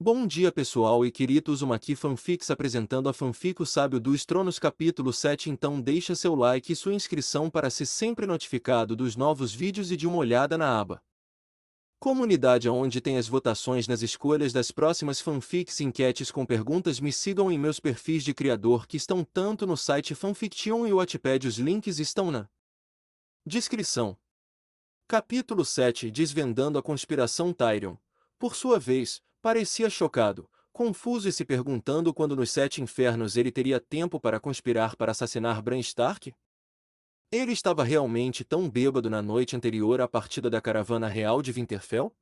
Bom dia pessoal e queridos, uma aqui fanfics apresentando a fanfic O Sábio dos Tronos capítulo 7. Então deixa seu like e sua inscrição para ser sempre notificado dos novos vídeos e de uma olhada na aba Comunidade, onde tem as votações nas escolhas das próximas fanfics e enquetes com perguntas. Me sigam em meus perfis de criador que estão tanto no site Fanfiction e Wattpad, os links estão na descrição. Capítulo 7. Desvendando a conspiração. Tyrion, por sua vez, parecia chocado, confuso e se perguntando quando nos Sete Infernos ele teria tempo para conspirar para assassinar Bran Stark. Ele estava realmente tão bêbado na noite anterior à partida da caravana real de Winterfell?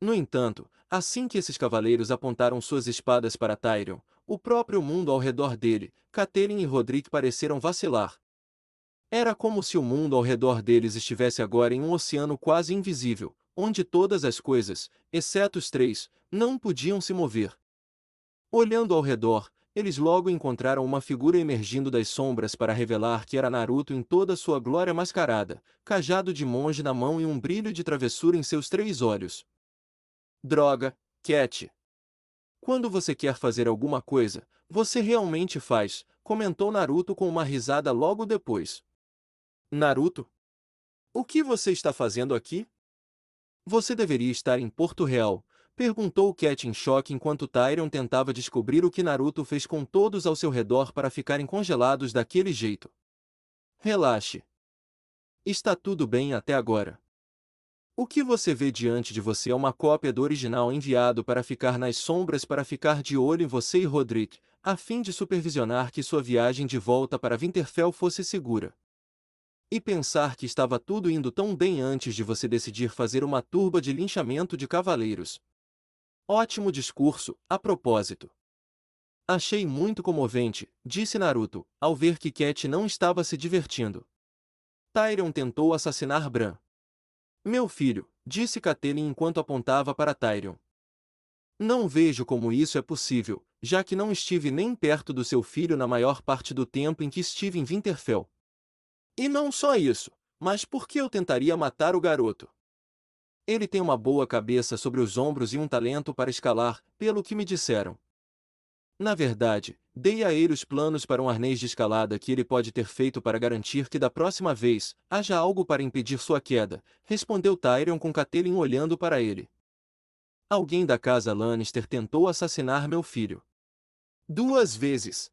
No entanto, assim que esses cavaleiros apontaram suas espadas para Tyrion, o próprio mundo ao redor dele, Catelyn e Rodrik, pareceram vacilar. Era como se o mundo ao redor deles estivesse agora em um oceano quase invisível, onde todas as coisas, exceto os três, não podiam se mover. Olhando ao redor, eles logo encontraram uma figura emergindo das sombras para revelar que era Naruto em toda sua glória mascarada, cajado de monge na mão e um brilho de travessura em seus três olhos. Droga, Cat. Quando você quer fazer alguma coisa, você realmente faz, comentou Naruto com uma risada logo depois. Naruto? O que você está fazendo aqui? Você deveria estar em Porto Real, perguntou Cat em choque enquanto Tyrion tentava descobrir o que Naruto fez com todos ao seu redor para ficarem congelados daquele jeito. Relaxe. Está tudo bem até agora. O que você vê diante de você é uma cópia do original enviado para ficar nas sombras, para ficar de olho em você e Rodrik, a fim de supervisionar que sua viagem de volta para Winterfell fosse segura. E pensar que estava tudo indo tão bem antes de você decidir fazer uma turba de linchamento de cavaleiros. Ótimo discurso, a propósito. Achei muito comovente, disse Naruto, ao ver que Cat não estava se divertindo. Tyrion tentou assassinar Bran. Meu filho, disse Catelyn enquanto apontava para Tyrion. Não vejo como isso é possível, já que não estive nem perto do seu filho na maior parte do tempo em que estive em Winterfell. E não só isso, mas por que eu tentaria matar o garoto? Ele tem uma boa cabeça sobre os ombros e um talento para escalar, pelo que me disseram. Na verdade, dei a ele os planos para um arnês de escalada que ele pode ter feito para garantir que da próxima vez, haja algo para impedir sua queda, respondeu Tyrion com Catelyn olhando para ele. Alguém da casa Lannister tentou assassinar meu filho. 2 vezes.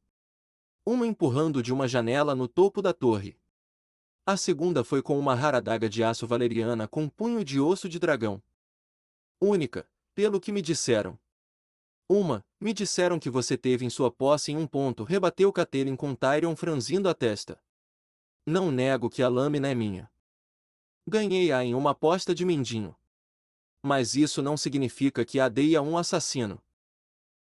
Uma empurrando de uma janela no topo da torre. A segunda foi com uma rara adaga de aço valeriana com punho de osso de dragão. Única, pelo que me disseram. Me disseram que você teve em sua posse em um ponto, rebateu Catelyn com Tyrion franzindo a testa. Não nego que a lâmina é minha. Ganhei-a em uma aposta de mindinho. Mas isso não significa que a dei a um assassino.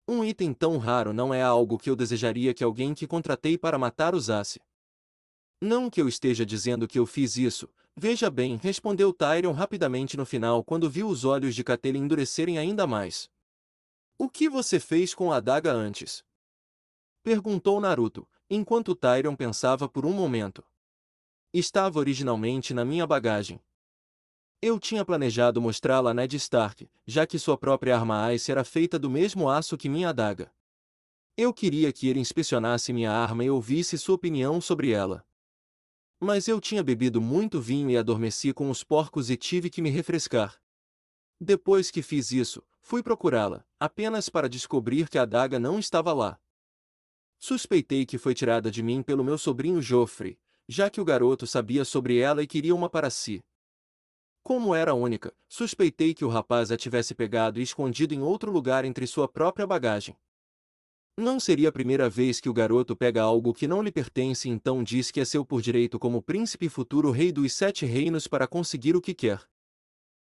Um item tão raro não é algo que eu desejaria que alguém que contratei para matar usasse. Não que eu esteja dizendo que eu fiz isso, veja bem, respondeu Tyrion rapidamente no final quando viu os olhos de Catelyn endurecerem ainda mais. O que você fez com a adaga antes? Perguntou Naruto, enquanto Tyrion pensava por um momento. Estava originalmente na minha bagagem. Eu tinha planejado mostrá-la a Ned Stark, já que sua própria arma Ice era feita do mesmo aço que minha adaga. Eu queria que ele inspecionasse minha arma e ouvisse sua opinião sobre ela. Mas eu tinha bebido muito vinho e adormeci com os porcos e tive que me refrescar. Depois que fiz isso, fui procurá-la, apenas para descobrir que a adaga não estava lá. Suspeitei que foi tirada de mim pelo meu sobrinho Joffrey, já que o garoto sabia sobre ela e queria uma para si. Como era única, suspeitei que o rapaz a tivesse pegado e escondido em outro lugar entre sua própria bagagem. Não seria a primeira vez que o garoto pega algo que não lhe pertence, então diz que é seu por direito como príncipe e futuro rei dos Sete Reinos para conseguir o que quer.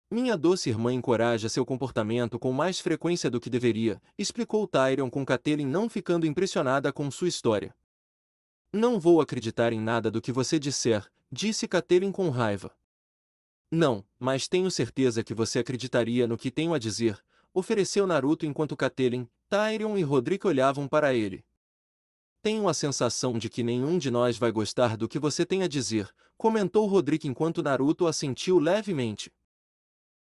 Minha doce irmã encoraja seu comportamento com mais frequência do que deveria, explicou Tyrion com Catelyn não ficando impressionada com sua história. Não vou acreditar em nada do que você disser, disse Catelyn com raiva. Não, mas tenho certeza que você acreditaria no que tenho a dizer, ofereceu Naruto enquanto Catelyn, Tyrion e Rodrik olhavam para ele. Tenho a sensação de que nenhum de nós vai gostar do que você tem a dizer, comentou Rodrik enquanto Naruto assentiu levemente.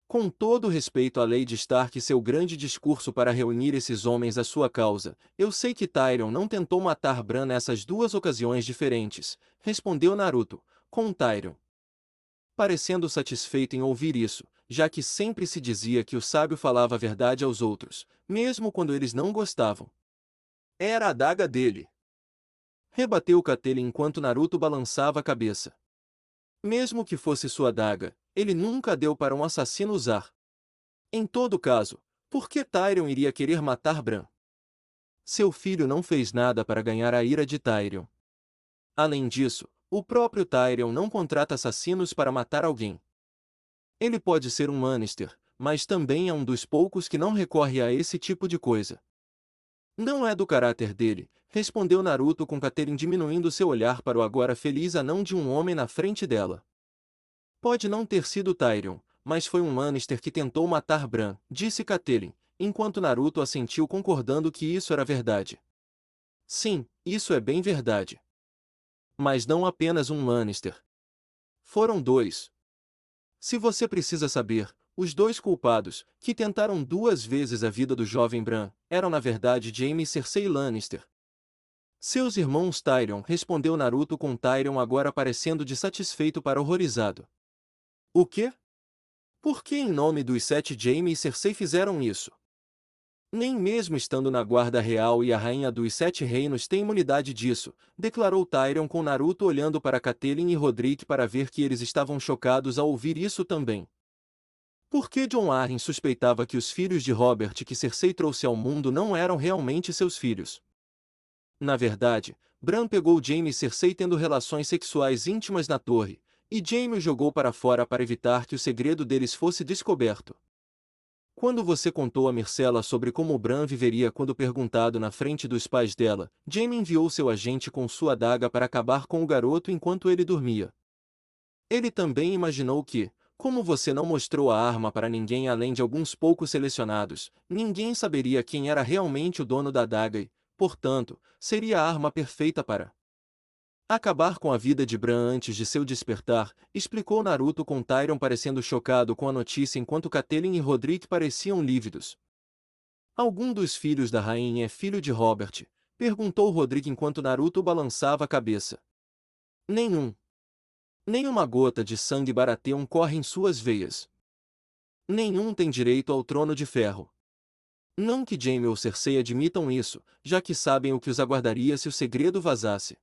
Com todo respeito à Lady Stark e seu grande discurso para reunir esses homens à sua causa, eu sei que Tyrion não tentou matar Bran nessas duas ocasiões diferentes, respondeu Naruto, com Tyrion parecendo satisfeito em ouvir isso, já que sempre se dizia que o sábio falava a verdade aos outros, mesmo quando eles não gostavam. Era a adaga dele. Rebateu Catelyn enquanto Naruto balançava a cabeça. Mesmo que fosse sua adaga, ele nunca a deu para um assassino usar. Em todo caso, por que Tyrion iria querer matar Bran? Seu filho não fez nada para ganhar a ira de Tyrion. Além disso, o próprio Tyrion não contrata assassinos para matar alguém. Ele pode ser um Lannister, mas também é um dos poucos que não recorre a esse tipo de coisa. Não é do caráter dele, respondeu Naruto com Catelyn diminuindo seu olhar para o agora feliz anão de um homem na frente dela. Pode não ter sido Tyrion, mas foi um Lannister que tentou matar Bran, disse Catelyn, enquanto Naruto assentiu concordando que isso era verdade. Sim, isso é bem verdade. Mas não apenas um Lannister. Foram dois. Se você precisa saber, os dois culpados, que tentaram duas vezes a vida do jovem Bran, eram na verdade Jaime e Cersei Lannister. Seus irmãos Tyrion, respondeu Naruto com Tyrion agora parecendo de satisfeito para horrorizado. O quê? Por que em nome dos sete Jaime e Cersei fizeram isso? Nem mesmo estando na guarda real e a rainha dos sete reinos tem imunidade disso, declarou Tyrion com Naruto olhando para Catelyn e Rodrik para ver que eles estavam chocados ao ouvir isso também. Por que Jon Arryn suspeitava que os filhos de Robert que Cersei trouxe ao mundo não eram realmente seus filhos? Na verdade, Bran pegou Jaime e Cersei tendo relações sexuais íntimas na torre, e Jaime o jogou para fora para evitar que o segredo deles fosse descoberto. Quando você contou a Myrcella sobre como Bran viveria quando perguntado na frente dos pais dela, Jaime enviou seu agente com sua adaga para acabar com o garoto enquanto ele dormia. Ele também imaginou que, como você não mostrou a arma para ninguém além de alguns poucos selecionados, ninguém saberia quem era realmente o dono da adaga e, portanto, seria a arma perfeita para acabar com a vida de Bran antes de seu despertar, explicou Naruto com Tyrion parecendo chocado com a notícia enquanto Catelyn e Rodrik pareciam lívidos. Algum dos filhos da rainha é filho de Robert? Perguntou Rodrik enquanto Naruto balançava a cabeça. Nenhum. Nenhuma gota de sangue Baratheon corre em suas veias. Nenhum tem direito ao trono de ferro. Não que Jaime ou Cersei admitam isso, já que sabem o que os aguardaria se o segredo vazasse.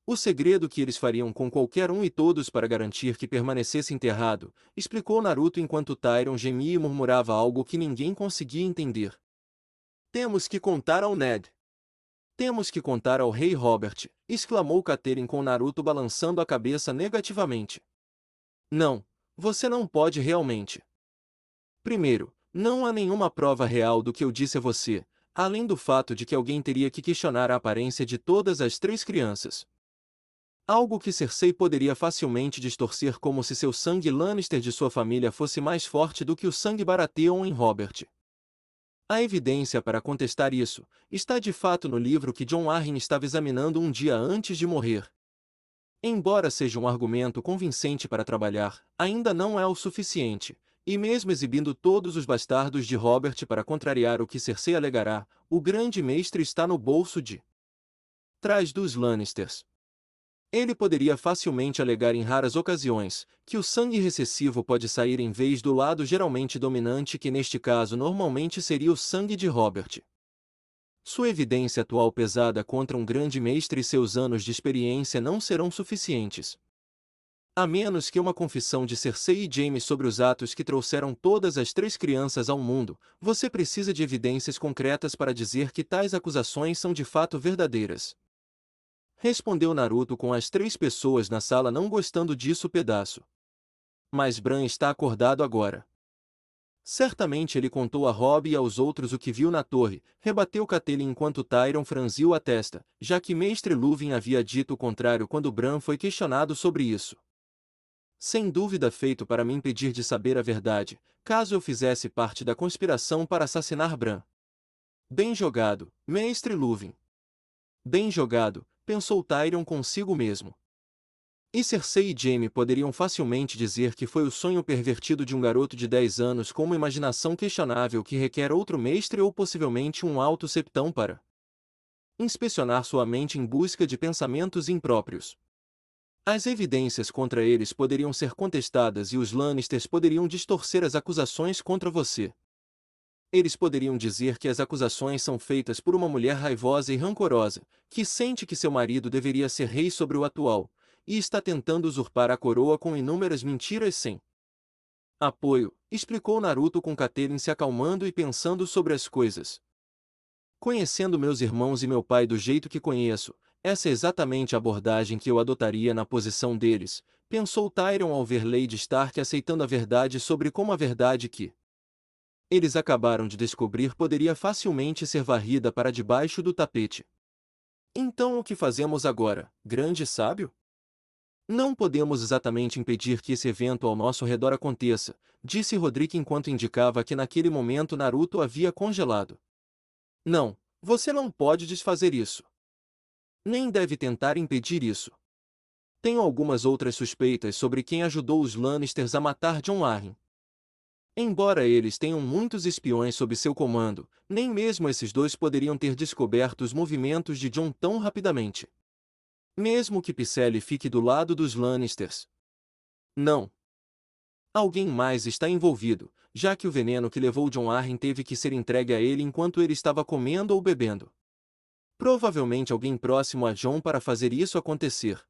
O segredo que eles fariam com qualquer um e todos para garantir que permanecesse enterrado, explicou Naruto enquanto Tyrion gemia e murmurava algo que ninguém conseguia entender. Temos que contar ao Ned. Temos que contar ao rei Robert, exclamou Catelyn com Naruto balançando a cabeça negativamente. Não, você não pode realmente. Primeiro, não há nenhuma prova real do que eu disse a você, além do fato de que alguém teria que questionar a aparência de todas as três crianças. Algo que Cersei poderia facilmente distorcer como se seu sangue Lannister de sua família fosse mais forte do que o sangue Baratheon em Robert. A evidência para contestar isso está de fato no livro que Jon Arryn estava examinando um dia antes de morrer. Embora seja um argumento convincente para trabalhar, ainda não é o suficiente, e mesmo exibindo todos os bastardos de Robert para contrariar o que Cersei alegará, o grande mestre está no bolso de trás dos Lannisters. Ele poderia facilmente alegar em raras ocasiões que o sangue recessivo pode sair em vez do lado geralmente dominante que neste caso normalmente seria o sangue de Robert. Sua evidência atual pesada contra um grande mestre e seus anos de experiência não serão suficientes. A menos que uma confissão de Cersei e Jaime sobre os atos que trouxeram todas as três crianças ao mundo, você precisa de evidências concretas para dizer que tais acusações são de fato verdadeiras. Respondeu Naruto com as três pessoas na sala não gostando disso pedaço. Mas Bran está acordado agora. Certamente ele contou a Robb e aos outros o que viu na torre, rebateu Catelyn enquanto Tyrion franziu a testa, já que Mestre Luwin havia dito o contrário quando Bran foi questionado sobre isso. Sem dúvida feito para me impedir de saber a verdade, caso eu fizesse parte da conspiração para assassinar Bran. Bem jogado, Mestre Luwin. Bem jogado, pensou Tyrion consigo mesmo. E Cersei e Jaime poderiam facilmente dizer que foi o sonho pervertido de um garoto de 10 anos com uma imaginação questionável que requer outro mestre ou possivelmente um alto septão para inspecionar sua mente em busca de pensamentos impróprios. As evidências contra eles poderiam ser contestadas e os Lannisters poderiam distorcer as acusações contra você. Eles poderiam dizer que as acusações são feitas por uma mulher raivosa e rancorosa, que sente que seu marido deveria ser rei sobre o atual, e está tentando usurpar a coroa com inúmeras mentiras sem apoio, explicou Naruto com Catelyn se acalmando e pensando sobre as coisas. Conhecendo meus irmãos e meu pai do jeito que conheço, essa é exatamente a abordagem que eu adotaria na posição deles, pensou Tyrion ao ver Lady Stark aceitando a verdade sobre como a verdade que eles acabaram de descobrir poderia facilmente ser varrida para debaixo do tapete. Então o que fazemos agora, grande sábio? Não podemos exatamente impedir que esse evento ao nosso redor aconteça, disse Roderick enquanto indicava que naquele momento Naruto havia congelado. Não, você não pode desfazer isso. Nem deve tentar impedir isso. Tenho algumas outras suspeitas sobre quem ajudou os Lannisters a matar Jon Arryn. Embora eles tenham muitos espiões sob seu comando, nem mesmo esses dois poderiam ter descoberto os movimentos de Jon tão rapidamente. Mesmo que Pycelle fique do lado dos Lannisters. Não. Alguém mais está envolvido, já que o veneno que levou Jon Arryn teve que ser entregue a ele enquanto ele estava comendo ou bebendo. Provavelmente alguém próximo a Jon para fazer isso acontecer.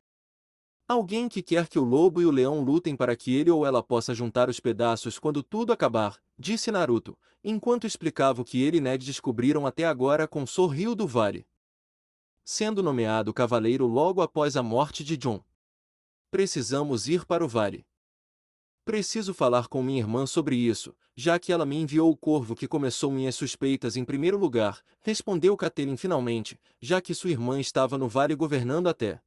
Alguém que quer que o lobo e o leão lutem para que ele ou ela possa juntar os pedaços quando tudo acabar, disse Naruto, enquanto explicava o que ele e Ned descobriram até agora com Sorriu do Vale. Sendo nomeado cavaleiro logo após a morte de Jon. Precisamos ir para o vale. Preciso falar com minha irmã sobre isso, já que ela me enviou o corvo que começou minhas suspeitas em primeiro lugar, respondeu Catelyn finalmente, já que sua irmã estava no vale governando até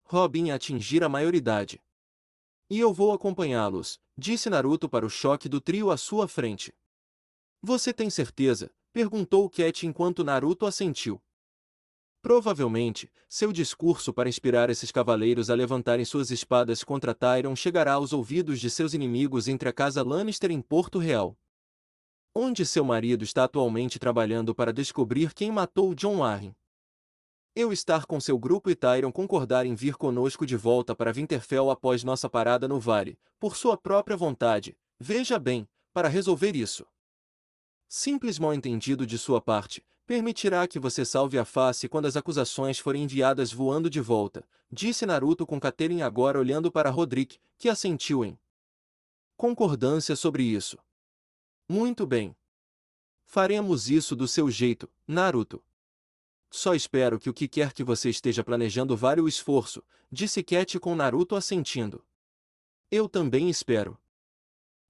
Robin atingir a maioridade. E eu vou acompanhá-los, disse Naruto para o choque do trio à sua frente. Você tem certeza? Perguntou Cat enquanto Naruto assentiu. Provavelmente, seu discurso para inspirar esses cavaleiros a levantarem suas espadas contra Tyrion chegará aos ouvidos de seus inimigos entre a casa Lannister em Porto Real, onde seu marido está atualmente trabalhando para descobrir quem matou Jon Arryn. Eu estar com seu grupo e Tyrion concordar em vir conosco de volta para Winterfell após nossa parada no vale, por sua própria vontade, veja bem, para resolver isso. Simples mal-entendido de sua parte, permitirá que você salve a face quando as acusações forem enviadas voando de volta, disse Naruto com Catelyn agora olhando para Roderick, que assentiu em concordância sobre isso. Muito bem. Faremos isso do seu jeito, Naruto. Só espero que o que quer que você esteja planejando valha o esforço, disse Cat com Naruto assentindo. Eu também espero.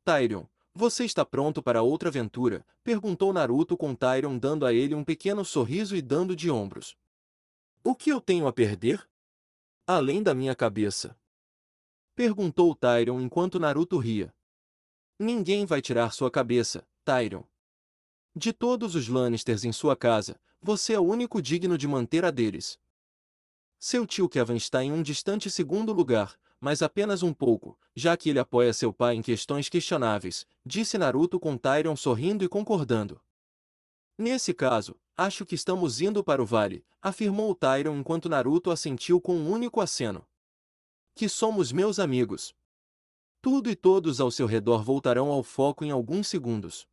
Tyrion, você está pronto para outra aventura? Perguntou Naruto com Tyrion dando a ele um pequeno sorriso e dando de ombros. O que eu tenho a perder? Além da minha cabeça. Perguntou Tyrion enquanto Naruto ria. Ninguém vai tirar sua cabeça, Tyrion. De todos os Lannisters em sua casa, você é o único digno de manter a deles. Seu tio Kevin está em um distante segundo lugar, mas apenas um pouco, já que ele apoia seu pai em questões questionáveis, disse Naruto com Tyrion sorrindo e concordando. Nesse caso, acho que estamos indo para o vale, afirmou Tyrion enquanto Naruto assentiu com um único aceno. Que somos meus amigos. Tudo e todos ao seu redor voltarão ao foco em alguns segundos.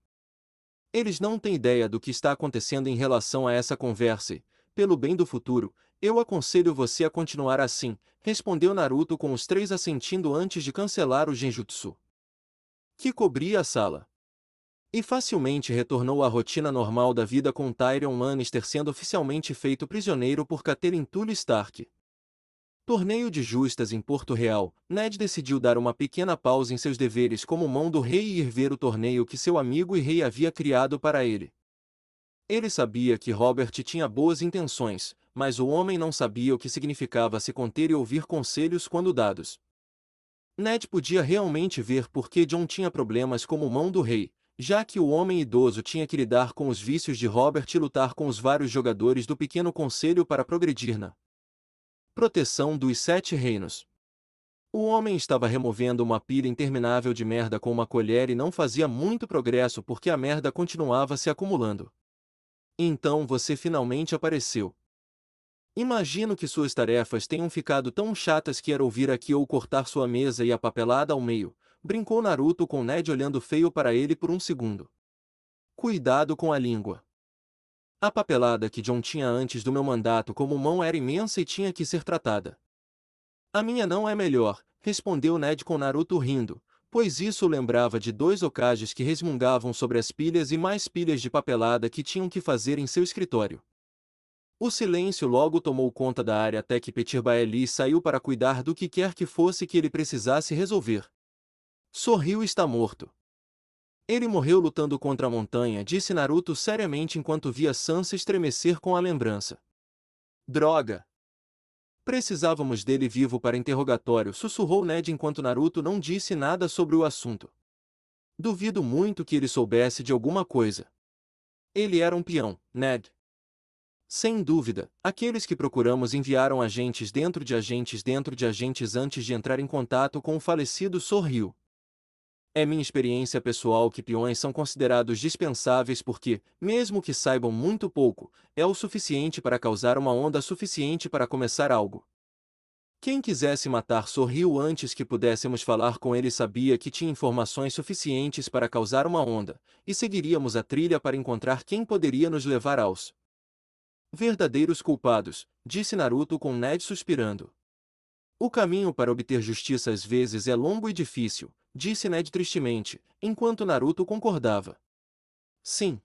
Eles não têm ideia do que está acontecendo em relação a essa conversa e, pelo bem do futuro, eu aconselho você a continuar assim, respondeu Naruto com os três assentindo antes de cancelar o genjutsu que cobria a sala. E facilmente retornou à rotina normal da vida com Tyrion Lannister sendo oficialmente feito prisioneiro por Catelyn Tully Stark. Torneio de justas em Porto Real, Ned decidiu dar uma pequena pausa em seus deveres como mão do rei e ir ver o torneio que seu amigo e rei havia criado para ele. Ele sabia que Robert tinha boas intenções, mas o homem não sabia o que significava se conter e ouvir conselhos quando dados. Ned podia realmente ver por que Jon tinha problemas como mão do rei, já que o homem idoso tinha que lidar com os vícios de Robert e lutar com os vários jogadores do pequeno conselho para progredir na proteção dos Sete Reinos. O homem estava removendo uma pilha interminável de merda com uma colher e não fazia muito progresso porque a merda continuava se acumulando. Então você finalmente apareceu. Imagino que suas tarefas tenham ficado tão chatas que era ouvir aqui ou cortar sua mesa e a papelada ao meio, brincou Naruto com Ned olhando feio para ele por um segundo. Cuidado com a língua. A papelada que John tinha antes do meu mandato como mão era imensa e tinha que ser tratada. A minha não é melhor, respondeu Ned com Naruto rindo, pois isso o lembrava de dois Hokages que resmungavam sobre as pilhas e mais pilhas de papelada que tinham que fazer em seu escritório. O silêncio logo tomou conta da área até que Petir Baeli saiu para cuidar do que quer que fosse que ele precisasse resolver. Sorriu está morto. Ele morreu lutando contra a montanha, disse Naruto seriamente enquanto via Sansa estremecer com a lembrança. Droga! Precisávamos dele vivo para interrogatório, sussurrou Ned enquanto Naruto não disse nada sobre o assunto. Duvido muito que ele soubesse de alguma coisa. Ele era um peão, Ned. Sem dúvida, aqueles que procuramos enviaram agentes dentro de agentes antes de entrar em contato com o falecido sorriu. É minha experiência pessoal que peões são considerados dispensáveis porque, mesmo que saibam muito pouco, é o suficiente para causar uma onda suficiente para começar algo. Quem quisesse matar sorriu antes que pudéssemos falar com ele sabia que tinha informações suficientes para causar uma onda, e seguiríamos a trilha para encontrar quem poderia nos levar aos verdadeiros culpados, disse Naruto com Ned suspirando. O caminho para obter justiça às vezes é longo e difícil, disse Ned tristemente, enquanto Naruto concordava. Sim.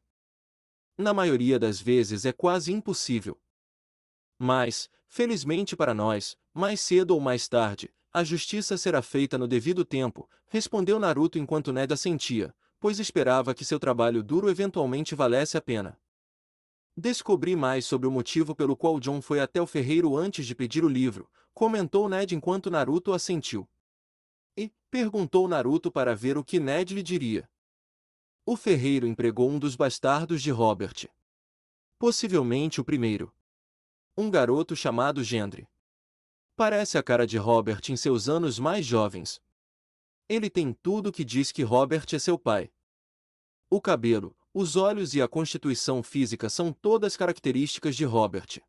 Na maioria das vezes é quase impossível. Mas, felizmente para nós, mais cedo ou mais tarde, a justiça será feita no devido tempo, respondeu Naruto enquanto Ned assentia, pois esperava que seu trabalho duro eventualmente valesse a pena. Descobri mais sobre o motivo pelo qual John foi até o ferreiro antes de pedir o livro, comentou Ned enquanto Naruto assentiu. E perguntou Naruto para ver o que Ned lhe diria. O ferreiro empregou um dos bastardos de Robert. Possivelmente o primeiro. Um garoto chamado Gendre. Parece a cara de Robert em seus anos mais jovens. Ele tem tudo que diz que Robert é seu pai. O cabelo, os olhos e a constituição física são todas características de Robert.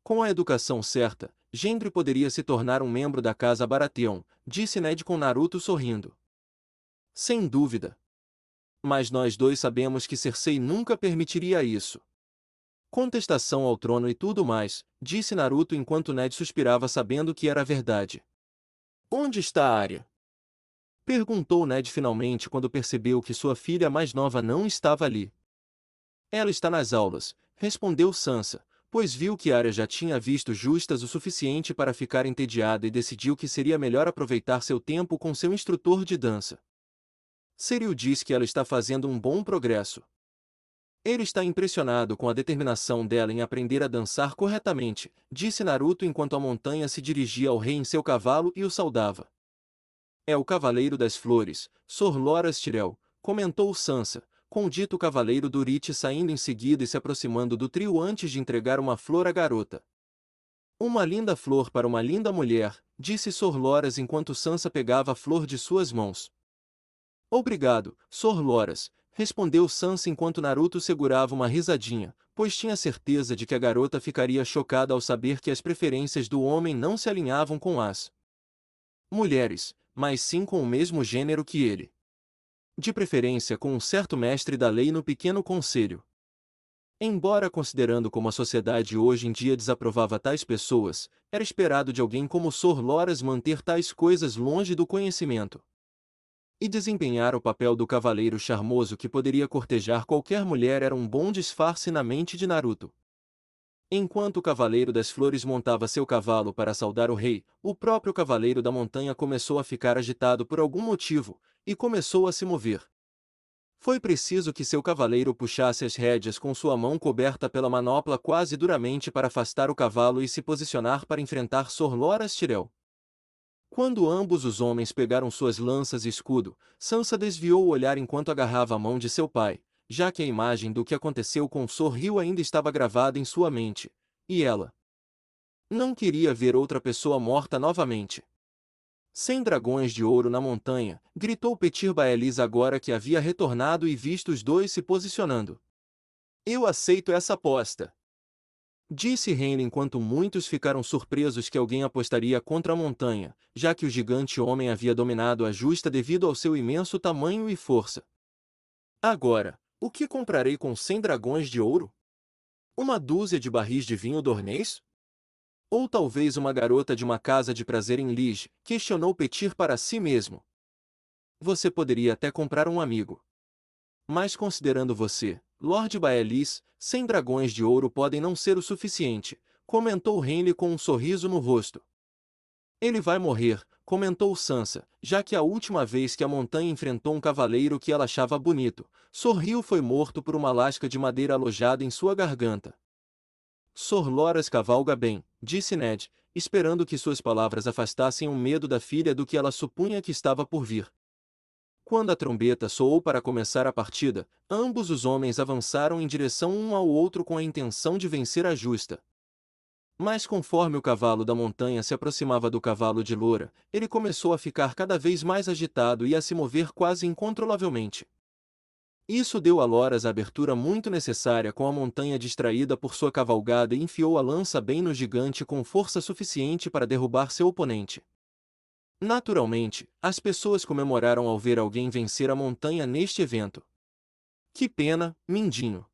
Com a educação certa, Gendre poderia se tornar um membro da Casa Baratheon, disse Ned com Naruto sorrindo. Sem dúvida. Mas nós dois sabemos que Cersei nunca permitiria isso. Contestação ao trono e tudo mais, disse Naruto enquanto Ned suspirava sabendo que era verdade. Onde está a Arya? Perguntou Ned finalmente quando percebeu que sua filha mais nova não estava ali. Ela está nas aulas, respondeu Sansa, pois viu que Arya já tinha visto justas o suficiente para ficar entediada e decidiu que seria melhor aproveitar seu tempo com seu instrutor de dança. Cyril diz que ela está fazendo um bom progresso. Ele está impressionado com a determinação dela em aprender a dançar corretamente, disse Naruto enquanto a montanha se dirigia ao rei em seu cavalo e o saudava. É o Cavaleiro das Flores, Sor Loras Tyrell, comentou Sansa, com o dito Cavaleiro Dorite saindo em seguida e se aproximando do trio antes de entregar uma flor à garota. Uma linda flor para uma linda mulher, disse Sor Loras enquanto Sansa pegava a flor de suas mãos. Obrigado, Sor Loras, respondeu Sansa enquanto Naruto segurava uma risadinha, pois tinha certeza de que a garota ficaria chocada ao saber que as preferências do homem não se alinhavam com as mulheres, mas sim com o mesmo gênero que ele. De preferência com um certo mestre da lei no pequeno conselho. Embora considerando como a sociedade hoje em dia desaprovava tais pessoas, era esperado de alguém como Sor Loras manter tais coisas longe do conhecimento. E desempenhar o papel do cavaleiro charmoso que poderia cortejar qualquer mulher era um bom disfarce na mente de Naruto. Enquanto o Cavaleiro das Flores montava seu cavalo para saudar o rei, o próprio Cavaleiro da Montanha começou a ficar agitado por algum motivo, e começou a se mover. Foi preciso que seu cavaleiro puxasse as rédeas com sua mão coberta pela manopla quase duramente para afastar o cavalo e se posicionar para enfrentar Sor Loras Tyrell. Quando ambos os homens pegaram suas lanças e escudo, Sansa desviou o olhar enquanto agarrava a mão de seu pai, já que a imagem do que aconteceu com Sorriu ainda estava gravada em sua mente, e ela não queria ver outra pessoa morta novamente. Sem dragões de ouro na montanha, gritou Petyr Baelis agora que havia retornado e visto os dois se posicionando. Eu aceito essa aposta, disse Henry enquanto muitos ficaram surpresos que alguém apostaria contra a montanha, já que o gigante homem havia dominado a justa devido ao seu imenso tamanho e força. Agora, o que comprarei com 100 dragões de ouro? Uma dúzia de barris de vinho dornês? Ou talvez uma garota de uma casa de prazer em Lige, questionou Petyr para si mesmo. Você poderia até comprar um amigo. Mas considerando você, Lord Baelis, 100 dragões de ouro podem não ser o suficiente, comentou Henry com um sorriso no rosto. Ele vai morrer, comentou Sansa, já que a última vez que a montanha enfrentou um cavaleiro que ela achava bonito, sorriu foi morto por uma lasca de madeira alojada em sua garganta. Sor Loras cavalga bem, disse Ned, esperando que suas palavras afastassem o medo da filha do que ela supunha que estava por vir. Quando a trombeta soou para começar a partida, ambos os homens avançaram em direção um ao outro com a intenção de vencer a justa. Mas conforme o cavalo da montanha se aproximava do cavalo de Loura, ele começou a ficar cada vez mais agitado e a se mover quase incontrolavelmente. Isso deu a Loras a abertura muito necessária com a montanha distraída por sua cavalgada e enfiou a lança bem no gigante com força suficiente para derrubar seu oponente. Naturalmente, as pessoas comemoraram ao ver alguém vencer a montanha neste evento. Que pena, Mindinho.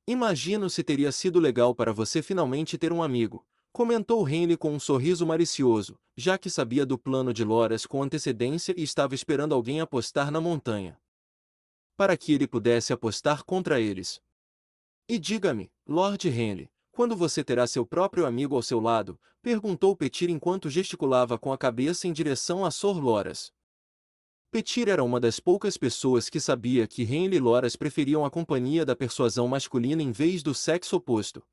Imagino se teria sido legal para você finalmente ter um amigo, comentou Henry com um sorriso malicioso, já que sabia do plano de Loras com antecedência e estava esperando alguém apostar na montanha, para que ele pudesse apostar contra eles. E diga-me, Lord Henry, quando você terá seu próprio amigo ao seu lado? Perguntou Petyr enquanto gesticulava com a cabeça em direção a Sor Loras. Petyr era uma das poucas pessoas que sabia que Henry e Loras preferiam a companhia da persuasão masculina em vez do sexo oposto.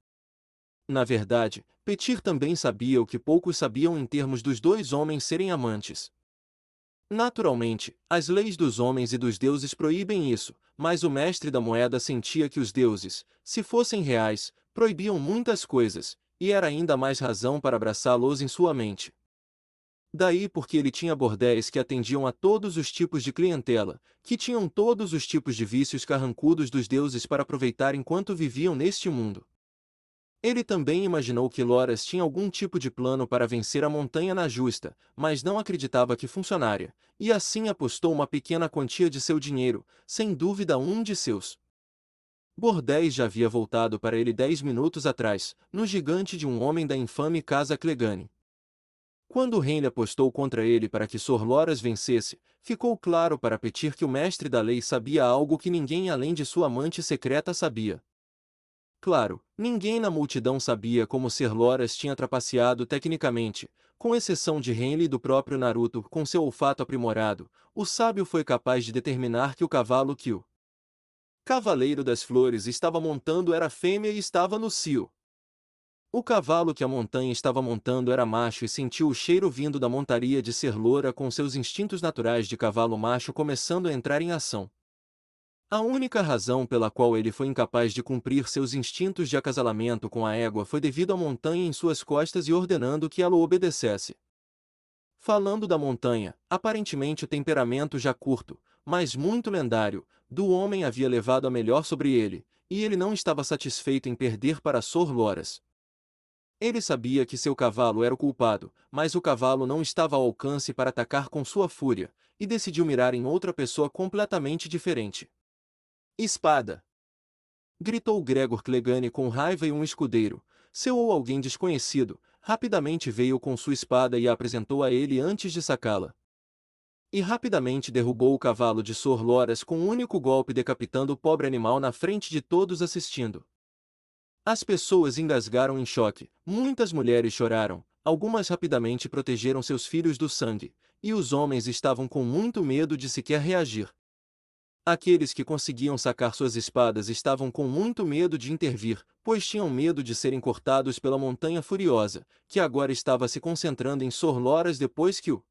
Na verdade, Petyr também sabia o que poucos sabiam em termos dos dois homens serem amantes. Naturalmente, as leis dos homens e dos deuses proíbem isso, mas o mestre da moeda sentia que os deuses, se fossem reais, proibiam muitas coisas, e era ainda mais razão para abraçá-los em sua mente. Daí porque ele tinha bordéis que atendiam a todos os tipos de clientela, que tinham todos os tipos de vícios carrancudos dos deuses para aproveitar enquanto viviam neste mundo. Ele também imaginou que Loras tinha algum tipo de plano para vencer a montanha na justa, mas não acreditava que funcionaria, e assim apostou uma pequena quantia de seu dinheiro, sem dúvida um de seus bordéis já havia voltado para ele 10 minutos atrás, no gigante de um homem da infame casa Clegane. Quando Henry apostou contra ele para que Sor Loras vencesse, ficou claro para Petyr que o mestre da lei sabia algo que ninguém além de sua amante secreta sabia. Claro, ninguém na multidão sabia como Ser Loras tinha trapaceado tecnicamente, com exceção de Henry e do próprio Naruto com seu olfato aprimorado. O sábio foi capaz de determinar que o cavalo que o Cavaleiro das Flores estava montando era fêmea e estava no cio. O cavalo que a montanha estava montando era macho e sentiu o cheiro vindo da montaria de Ser Loura com seus instintos naturais de cavalo macho começando a entrar em ação. A única razão pela qual ele foi incapaz de cumprir seus instintos de acasalamento com a égua foi devido à montanha em suas costas e ordenando que ela o obedecesse. Falando da montanha, aparentemente o temperamento já curto, mas muito lendário, do homem havia levado a melhor sobre ele, e ele não estava satisfeito em perder para Sor Loras. Ele sabia que seu cavalo era o culpado, mas o cavalo não estava ao alcance para atacar com sua fúria, e decidiu mirar em outra pessoa completamente diferente. Espada! Gritou Gregor Clegane com raiva e um escudeiro, seu ou alguém desconhecido, rapidamente veio com sua espada e a apresentou a ele antes de sacá-la. E rapidamente derrubou o cavalo de Sor Loras com um único golpe decapitando o pobre animal na frente de todos assistindo. As pessoas engasgaram em choque, muitas mulheres choraram, algumas rapidamente protegeram seus filhos do sangue, e os homens estavam com muito medo de sequer reagir. Aqueles que conseguiam sacar suas espadas estavam com muito medo de intervir, pois tinham medo de serem cortados pela montanha furiosa, que agora estava se concentrando em Sor Loras depois que o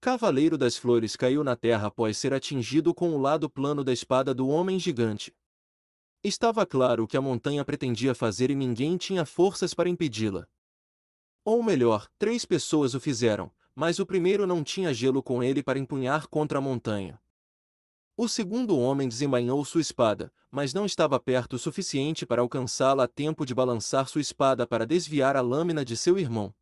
Cavaleiro das Flores caiu na terra após ser atingido com o lado plano da espada do homem gigante. Estava claro o que a montanha pretendia fazer e ninguém tinha forças para impedi-la. Ou melhor, 3 pessoas o fizeram, mas o primeiro não tinha gelo com ele para empunhar contra a montanha. O segundo homem desembainhou sua espada, mas não estava perto o suficiente para alcançá-la a tempo de balançar sua espada para desviar a lâmina de seu irmão.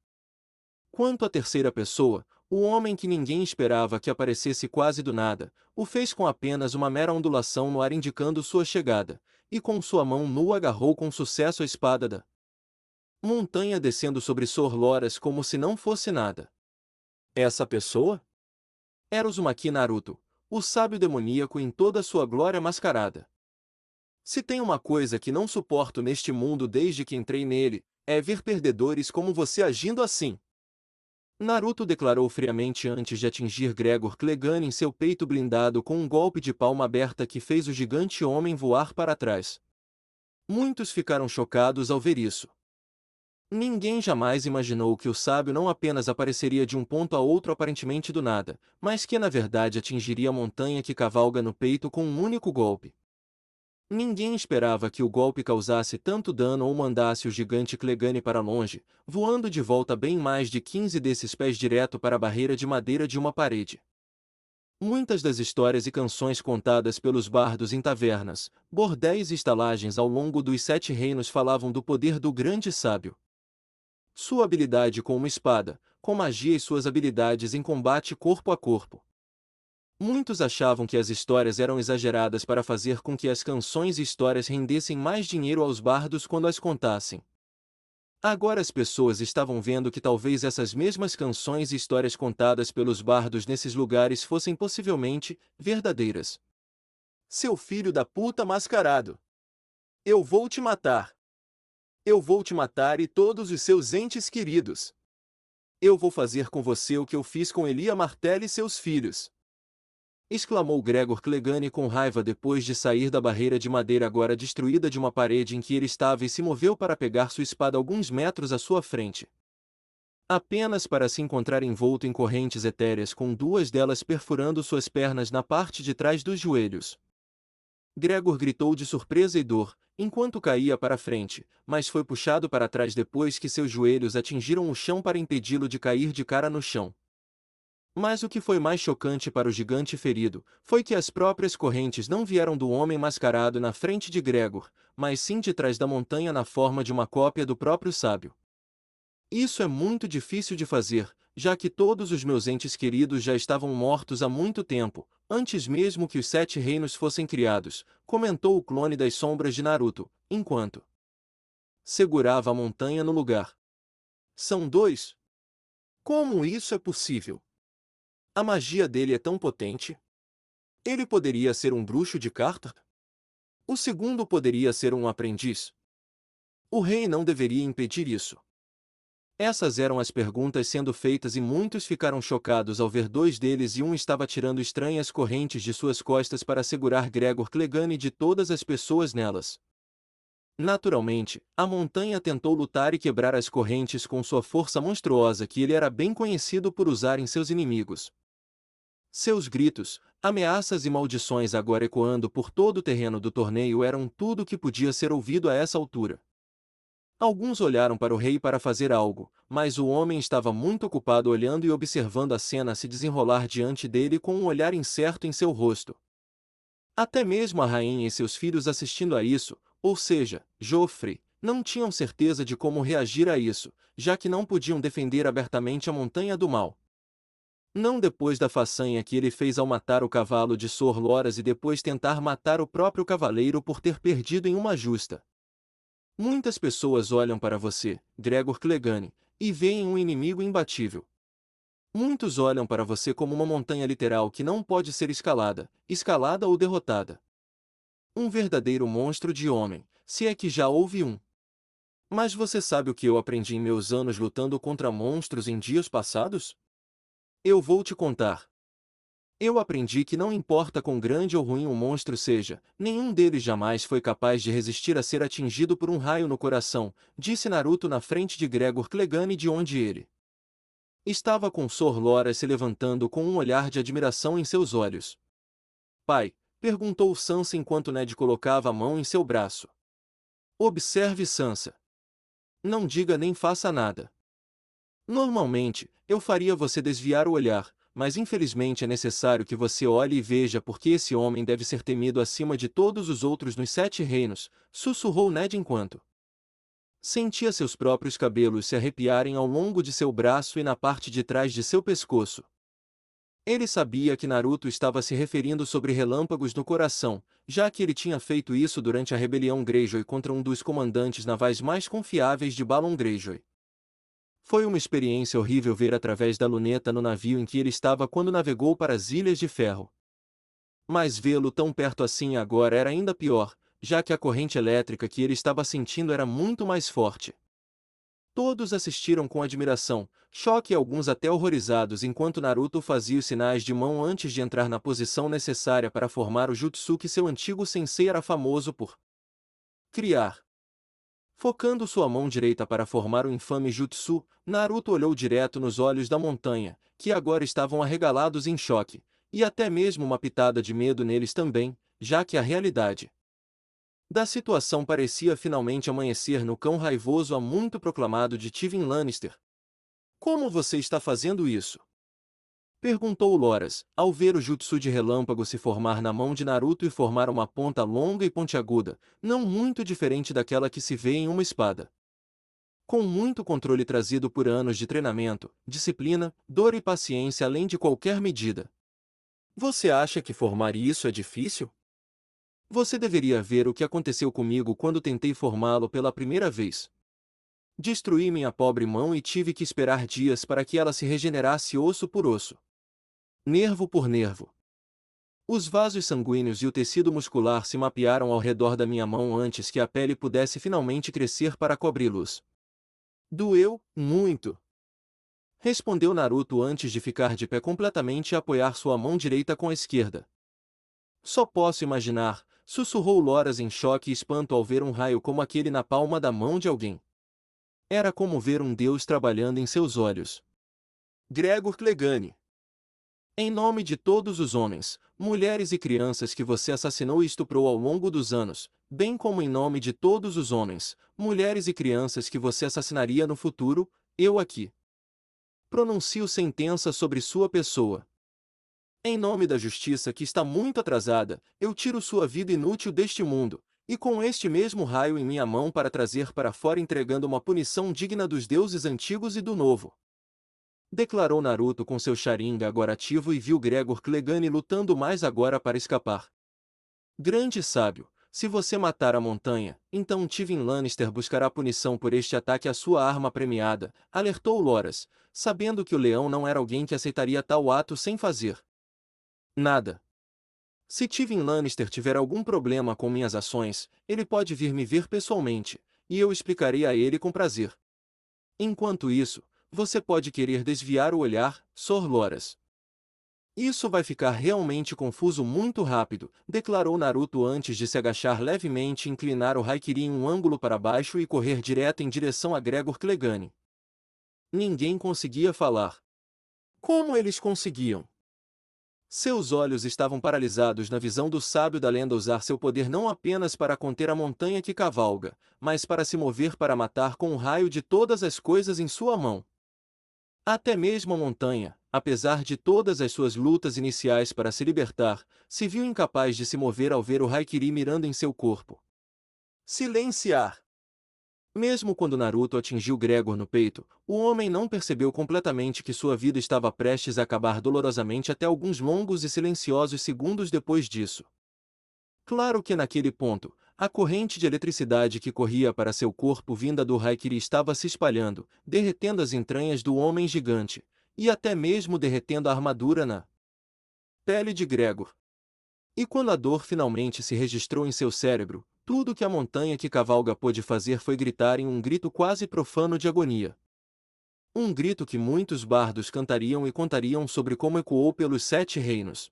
Quanto à terceira pessoa, o homem que ninguém esperava que aparecesse quase do nada, o fez com apenas uma mera ondulação no ar indicando sua chegada, e com sua mão nua agarrou com sucesso a espada da montanha descendo sobre Sor Loras como se não fosse nada. Essa pessoa? Era Uzumaki Naruto, o sábio demoníaco em toda sua glória mascarada. Se tem uma coisa que não suporto neste mundo desde que entrei nele, é ver perdedores como você agindo assim. Naruto declarou friamente antes de atingir Gregor Clegane em seu peito blindado com um golpe de palma aberta que fez o gigante homem voar para trás. Muitos ficaram chocados ao ver isso. Ninguém jamais imaginou que o sábio não apenas apareceria de um ponto a outro aparentemente do nada, mas que na verdade atingiria a montanha que cavalga no peito com um único golpe. Ninguém esperava que o golpe causasse tanto dano ou mandasse o gigante Clegane para longe, voando de volta bem mais de 15 desses pés direto para a barreira de madeira de uma parede. Muitas das histórias e canções contadas pelos bardos em tavernas, bordéis e estalagens ao longo dos 7 reinos falavam do poder do grande sábio. Sua habilidade com uma espada, com magia e suas habilidades em combate corpo a corpo. Muitos achavam que as histórias eram exageradas para fazer com que as canções e histórias rendessem mais dinheiro aos bardos quando as contassem. Agora as pessoas estavam vendo que talvez essas mesmas canções e histórias contadas pelos bardos nesses lugares fossem possivelmente verdadeiras. Seu filho da puta mascarado! Eu vou te matar! Eu vou te matar e todos os seus entes queridos! Eu vou fazer com você o que eu fiz com Elia Martell e seus filhos! Exclamou Gregor Clegane com raiva depois de sair da barreira de madeira agora destruída de uma parede em que ele estava e se moveu para pegar sua espada alguns metros à sua frente. Apenas para se encontrar envolto em correntes etéreas com 2 delas perfurando suas pernas na parte de trás dos joelhos. Gregor gritou de surpresa e dor, enquanto caía para frente, mas foi puxado para trás depois que seus joelhos atingiram o chão para impedi-lo de cair de cara no chão. Mas o que foi mais chocante para o gigante ferido, foi que as próprias correntes não vieram do homem mascarado na frente de Gregor, mas sim de trás da montanha na forma de uma cópia do próprio sábio. Isso é muito difícil de fazer, já que todos os meus entes queridos já estavam mortos há muito tempo, antes mesmo que os 7 reinos fossem criados, comentou o clone das sombras de Naruto, enquanto segurava a montanha no lugar. São 2? Como isso é possível? A magia dele é tão potente? Ele poderia ser um bruxo de carta? O segundo poderia ser um aprendiz? O rei não deveria impedir isso. Essas eram as perguntas sendo feitas e muitos ficaram chocados ao ver 2 deles e um estava tirando estranhas correntes de suas costas para segurar Gregor Clegane de todas as pessoas nelas. Naturalmente, a montanha tentou lutar e quebrar as correntes com sua força monstruosa que ele era bem conhecido por usar em seus inimigos. Seus gritos, ameaças e maldições agora ecoando por todo o terreno do torneio eram tudo o que podia ser ouvido a essa altura. Alguns olharam para o rei para fazer algo, mas o homem estava muito ocupado olhando e observando a cena se desenrolar diante dele com um olhar incerto em seu rosto. Até mesmo a rainha e seus filhos assistindo a isso, ou seja, Joffrey, não tinham certeza de como reagir a isso, já que não podiam defender abertamente a Montanha do Mal. Não depois da façanha que ele fez ao matar o cavalo de Sor Loras e depois tentar matar o próprio cavaleiro por ter perdido em uma justa. Muitas pessoas olham para você, Gregor Clegane, e veem um inimigo imbatível. Muitos olham para você como uma montanha literal que não pode ser escalada ou derrotada. Um verdadeiro monstro de homem, se é que já houve um. Mas você sabe o que eu aprendi em meus anos lutando contra monstros em dias passados? Eu vou te contar. Eu aprendi que não importa quão grande ou ruim um monstro seja, nenhum deles jamais foi capaz de resistir a ser atingido por um raio no coração, disse Naruto na frente de Gregor Clegane de onde ele estava com Sor Loras se levantando com um olhar de admiração em seus olhos. Pai, perguntou Sansa enquanto Ned colocava a mão em seu braço. Observe Sansa. Não diga nem faça nada. Normalmente, eu faria você desviar o olhar, mas infelizmente é necessário que você olhe e veja porque esse homem deve ser temido acima de todos os outros nos 7 reinos, sussurrou Ned enquanto sentia seus próprios cabelos se arrepiarem ao longo de seu braço e na parte de trás de seu pescoço. Ele sabia que Naruto estava se referindo sobre relâmpagos no coração, já que ele tinha feito isso durante a rebelião Greyjoy contra um dos comandantes navais mais confiáveis de Balon Greyjoy. Foi uma experiência horrível ver através da luneta no navio em que ele estava quando navegou para as Ilhas de Ferro. Mas vê-lo tão perto assim agora era ainda pior, já que a corrente elétrica que ele estava sentindo era muito mais forte. Todos assistiram com admiração, choque e alguns até horrorizados enquanto Naruto fazia os sinais de mão antes de entrar na posição necessária para formar o jutsu que seu antigo sensei era famoso por criar. Focando sua mão direita para formar o infame jutsu, Naruto olhou direto nos olhos da montanha, que agora estavam arregalados em choque, e até mesmo uma pitada de medo neles também, já que a realidade da situação parecia finalmente amanhecer no cão raivoso há muito proclamado de Tywin Lannister. Como você está fazendo isso? Perguntou Loras, ao ver o jutsu de relâmpago se formar na mão de Naruto e formar uma ponta longa e pontiaguda, não muito diferente daquela que se vê em uma espada. Com muito controle trazido por anos de treinamento, disciplina, dor e paciência além de qualquer medida. Você acha que formar isso é difícil? Você deveria ver o que aconteceu comigo quando tentei formá-lo pela primeira vez. Destruí minha pobre mão e tive que esperar dias para que ela se regenerasse osso por osso, nervo por nervo. Os vasos sanguíneos e o tecido muscular se mapearam ao redor da minha mão antes que a pele pudesse finalmente crescer para cobri-los. Doeu, muito. Respondeu Naruto antes de ficar de pé completamente e apoiar sua mão direita com a esquerda. Só posso imaginar, sussurrou Loras em choque e espanto ao ver um raio como aquele na palma da mão de alguém. Era como ver um deus trabalhando em seus olhos. Gregor Clegane. Em nome de todos os homens, mulheres e crianças que você assassinou e estuprou ao longo dos anos, bem como em nome de todos os homens, mulheres e crianças que você assassinaria no futuro, eu aqui pronuncio sentença sobre sua pessoa. Em nome da justiça que está muito atrasada, eu tiro sua vida inútil deste mundo, e com este mesmo raio em minha mão para trazer para fora entregando uma punição digna dos deuses antigos e do novo. Declarou Naruto com seu Sharingan agora ativo e viu Gregor Clegane lutando mais agora para escapar. Grande sábio, se você matar a montanha, então Tywin Lannister buscará punição por este ataque à sua arma premiada, alertou Loras, sabendo que o leão não era alguém que aceitaria tal ato sem fazer nada. Se Tywin Lannister tiver algum problema com minhas ações, ele pode vir me ver pessoalmente, e eu explicarei a ele com prazer. Enquanto isso, você pode querer desviar o olhar, Sr. Loras. Isso vai ficar realmente confuso muito rápido, declarou Naruto antes de se agachar levemente e inclinar o Haikiri em um ângulo para baixo e correr direto em direção a Gregor Clegane. Ninguém conseguia falar. Como eles conseguiam? Seus olhos estavam paralisados na visão do sábio da lenda usar seu poder não apenas para conter a montanha que cavalga, mas para se mover para matar com o raio de todas as coisas em sua mão. Até mesmo a montanha, apesar de todas as suas lutas iniciais para se libertar, se viu incapaz de se mover ao ver o Haikiri mirando em seu corpo. Silenciar! Mesmo quando Naruto atingiu Gregor no peito, o homem não percebeu completamente que sua vida estava prestes a acabar dolorosamente até alguns longos e silenciosos segundos depois disso. Claro que naquele ponto, a corrente de eletricidade que corria para seu corpo vinda do Haikiri estava se espalhando, derretendo as entranhas do homem gigante, e até mesmo derretendo a armadura na pele de Gregor. E quando a dor finalmente se registrou em seu cérebro, tudo que a montanha que cavalga pôde fazer foi gritar em um grito quase profano de agonia. Um grito que muitos bardos cantariam e contariam sobre como ecoou pelos 7 reinos.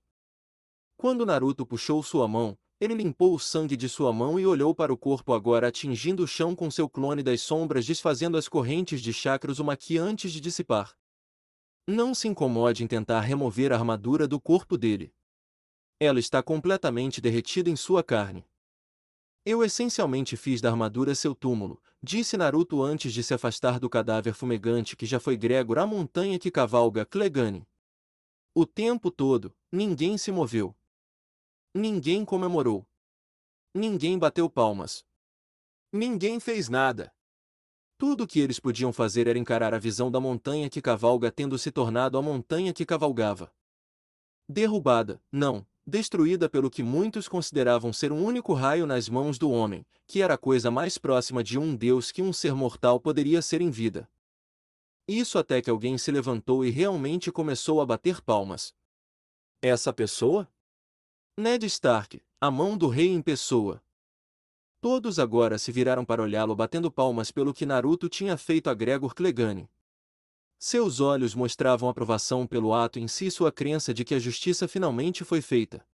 Quando Naruto puxou sua mão, ele limpou o sangue de sua mão e olhou para o corpo agora atingindo o chão com seu clone das sombras desfazendo as correntes de chakras Uzumaki antes de dissipar. Não se incomode em tentar remover a armadura do corpo dele. Ela está completamente derretida em sua carne. Eu essencialmente fiz da armadura seu túmulo, disse Naruto antes de se afastar do cadáver fumegante que já foi Gregor a montanha que cavalga Clegane. O tempo todo, ninguém se moveu. Ninguém comemorou. Ninguém bateu palmas. Ninguém fez nada. Tudo o que eles podiam fazer era encarar a visão da montanha que cavalga tendo se tornado a montanha que cavalgava. Derrubada, não, destruída pelo que muitos consideravam ser um único raio nas mãos do homem, que era a coisa mais próxima de um deus que um ser mortal poderia ser em vida. Isso até que alguém se levantou e realmente começou a bater palmas. Essa pessoa? Ned Stark, a mão do rei em pessoa. Todos agora se viraram para olhá-lo batendo palmas pelo que Naruto tinha feito a Gregor Clegane. Seus olhos mostravam aprovação pelo ato em si e sua crença de que a justiça finalmente foi feita.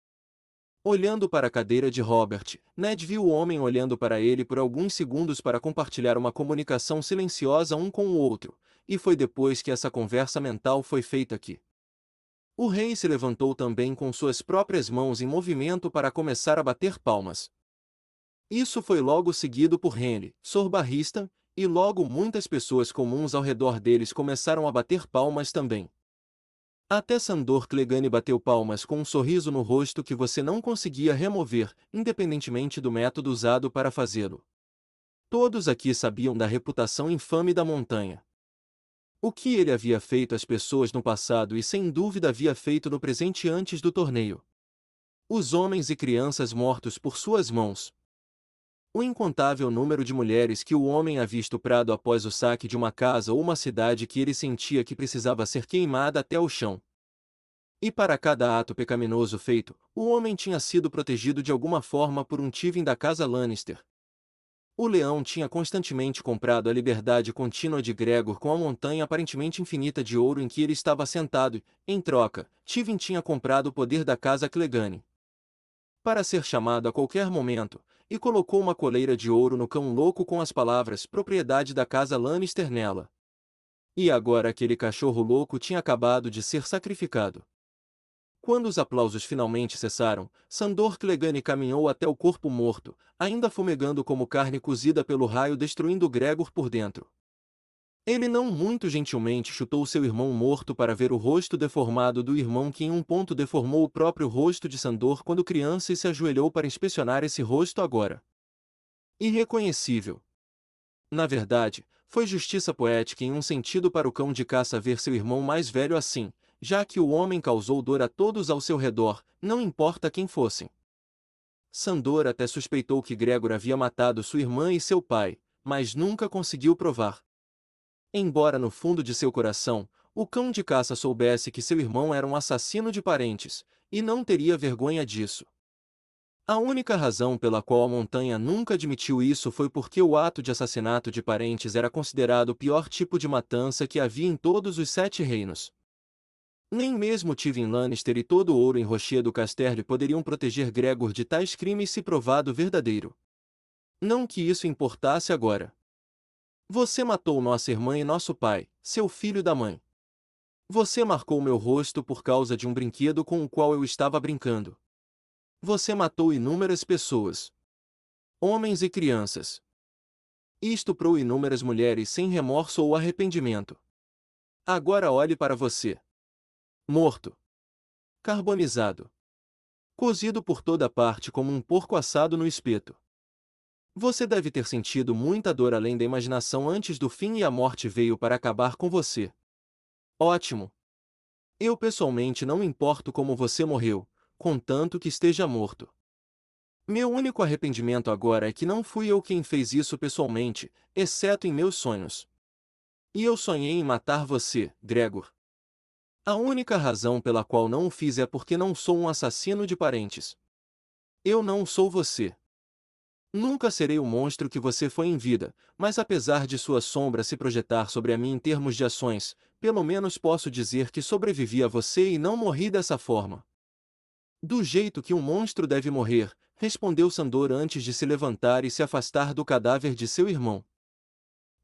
Olhando para a cadeira de Robert, Ned viu o homem olhando para ele por alguns segundos para compartilhar uma comunicação silenciosa um com o outro, e foi depois que essa conversa mental foi feita que o rei se levantou também com suas próprias mãos em movimento para começar a bater palmas. Isso foi logo seguido por Henry, Sorbarrista, e logo muitas pessoas comuns ao redor deles começaram a bater palmas também. Até Sandor Clegane bateu palmas com um sorriso no rosto que você não conseguia remover, independentemente do método usado para fazê-lo. Todos aqui sabiam da reputação infame da montanha. O que ele havia feito às pessoas no passado e sem dúvida havia feito no presente antes do torneio. Os homens e crianças mortos por suas mãos. O incontável número de mulheres que o homem havia estuprado após o saque de uma casa ou uma cidade que ele sentia que precisava ser queimada até o chão. E para cada ato pecaminoso feito, o homem tinha sido protegido de alguma forma por um Tywin da casa Lannister. O leão tinha constantemente comprado a liberdade contínua de Gregor com a montanha aparentemente infinita de ouro em que ele estava sentado e, em troca, Tywin tinha comprado o poder da casa Clegane. Para ser chamado a qualquer momento, e colocou uma coleira de ouro no cão louco com as palavras propriedade da casa Lannister nela. E agora aquele cachorro louco tinha acabado de ser sacrificado. Quando os aplausos finalmente cessaram, Sandor Clegane caminhou até o corpo morto, ainda fumegando como carne cozida pelo raio destruindo Gregor por dentro. Ele não muito gentilmente chutou seu irmão morto para ver o rosto deformado do irmão que em um ponto deformou o próprio rosto de Sandor quando criança e se ajoelhou para inspecionar esse rosto agora. Irreconhecível. Na verdade, foi justiça poética em um sentido para o cão de caça ver seu irmão mais velho assim, já que o homem causou dor a todos ao seu redor, não importa quem fossem. Sandor até suspeitou que Gregor havia matado sua irmã e seu pai, mas nunca conseguiu provar. Embora no fundo de seu coração, o cão de caça soubesse que seu irmão era um assassino de parentes, e não teria vergonha disso. A única razão pela qual a montanha nunca admitiu isso foi porque o ato de assassinato de parentes era considerado o pior tipo de matança que havia em todos os 7 reinos. Nem mesmo Tywin Lannister e todo o ouro em Rochedo Casterly poderiam proteger Gregor de tais crimes se provado verdadeiro. Não que isso importasse agora. Você matou nossa irmã e nosso pai, seu filho da mãe. Você marcou meu rosto por causa de um brinquedo com o qual eu estava brincando. Você matou inúmeras pessoas. Homens e crianças. E estuprou inúmeras mulheres sem remorso ou arrependimento. Agora olhe para você. Morto. Carbonizado. Cozido por toda parte como um porco assado no espeto. Você deve ter sentido muita dor além da imaginação antes do fim e a morte veio para acabar com você. Ótimo. Eu pessoalmente não me importo como você morreu, contanto que esteja morto. Meu único arrependimento agora é que não fui eu quem fez isso pessoalmente, exceto em meus sonhos. E eu sonhei em matar você, Gregor. A única razão pela qual não o fiz é porque não sou um assassino de parentes. Eu não sou você. Nunca serei o monstro que você foi em vida, mas apesar de sua sombra se projetar sobre a mim em termos de ações, pelo menos posso dizer que sobrevivi a você e não morri dessa forma. Do jeito que um monstro deve morrer, respondeu Sandor antes de se levantar e se afastar do cadáver de seu irmão.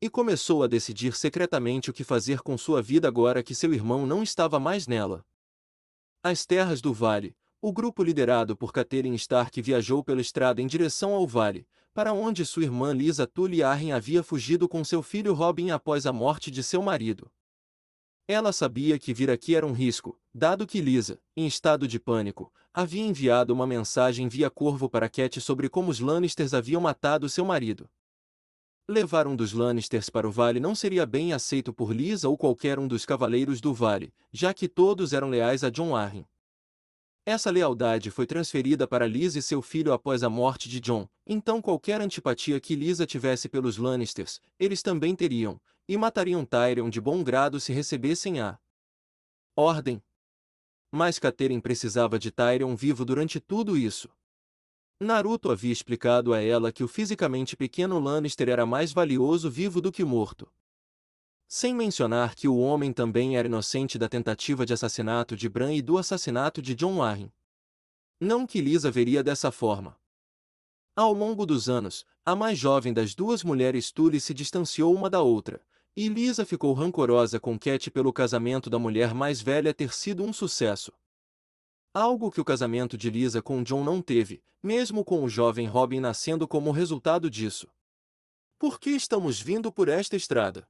E começou a decidir secretamente o que fazer com sua vida agora que seu irmão não estava mais nela. As terras do vale, O grupo liderado por Catelyn Stark viajou pela estrada em direção ao vale, para onde sua irmã Lysa Tully Arryn havia fugido com seu filho Robin após a morte de seu marido. Ela sabia que vir aqui era um risco, dado que Lysa, em estado de pânico, havia enviado uma mensagem via corvo para Cat sobre como os Lannisters haviam matado seu marido. Levar um dos Lannisters para o vale não seria bem aceito por Lysa ou qualquer um dos cavaleiros do vale, já que todos eram leais a Jon Arryn. Essa lealdade foi transferida para Lysa e seu filho após a morte de Jon, então qualquer antipatia que Lysa tivesse pelos Lannisters, eles também teriam, e matariam Tyrion de bom grado se recebessem a ordem. Mas Catelyn precisava de Tyrion vivo durante tudo isso. Naruto havia explicado a ela que o fisicamente pequeno Lannister era mais valioso vivo do que morto. Sem mencionar que o homem também era inocente da tentativa de assassinato de Bran e do assassinato de Jon Arryn. Não que Lysa veria dessa forma. Ao longo dos anos, a mais jovem das duas mulheres Tully se distanciou uma da outra, e Lysa ficou rancorosa com Cat pelo casamento da mulher mais velha ter sido um sucesso. Algo que o casamento de Lysa com Jon não teve, mesmo com o jovem Robin nascendo como resultado disso. "Por que estamos vindo por esta estrada?"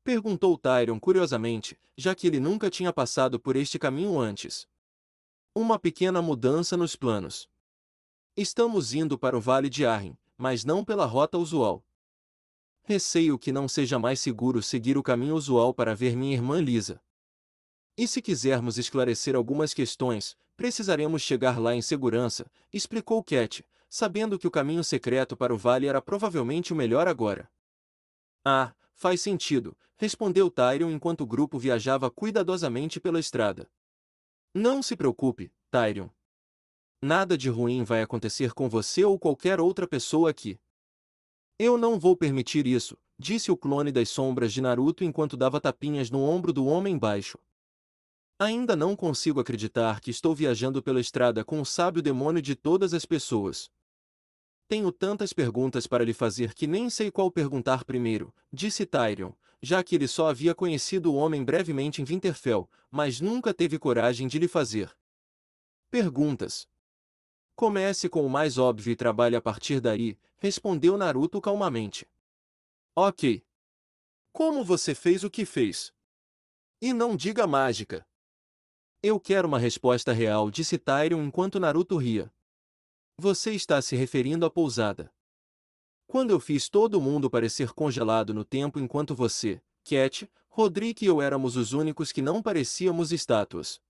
perguntou Tyrion curiosamente, já que ele nunca tinha passado por este caminho antes. "Uma pequena mudança nos planos. Estamos indo para o Vale de Arryn, mas não pela rota usual. Receio que não seja mais seguro seguir o caminho usual para ver minha irmã Lysa. E se quisermos esclarecer algumas questões, precisaremos chegar lá em segurança", explicou Cat, sabendo que o caminho secreto para o vale era provavelmente o melhor agora. "Ah, faz sentido", respondeu Tyrion enquanto o grupo viajava cuidadosamente pela estrada. "Não se preocupe, Tyrion. Nada de ruim vai acontecer com você ou qualquer outra pessoa aqui." "Eu não vou permitir isso", disse o clone das sombras de Naruto enquanto dava tapinhas no ombro do homem baixo. "Ainda não consigo acreditar que estou viajando pela estrada com o sábio demônio de todas as pessoas. Tenho tantas perguntas para lhe fazer que nem sei qual perguntar primeiro", disse Tyrion, já que ele só havia conhecido o homem brevemente em Winterfell, mas nunca teve coragem de lhe fazer perguntas. "Comece com o mais óbvio e trabalhe a partir daí", respondeu Naruto calmamente. "Ok. Como você fez o que fez? E não diga mágica." "Eu quero uma resposta real", disse Tyrion enquanto Naruto ria. "Você está se referindo à pousada. Quando eu fiz todo mundo parecer congelado no tempo enquanto você, Cat, Roderick e eu éramos os únicos que não parecíamos estátuas.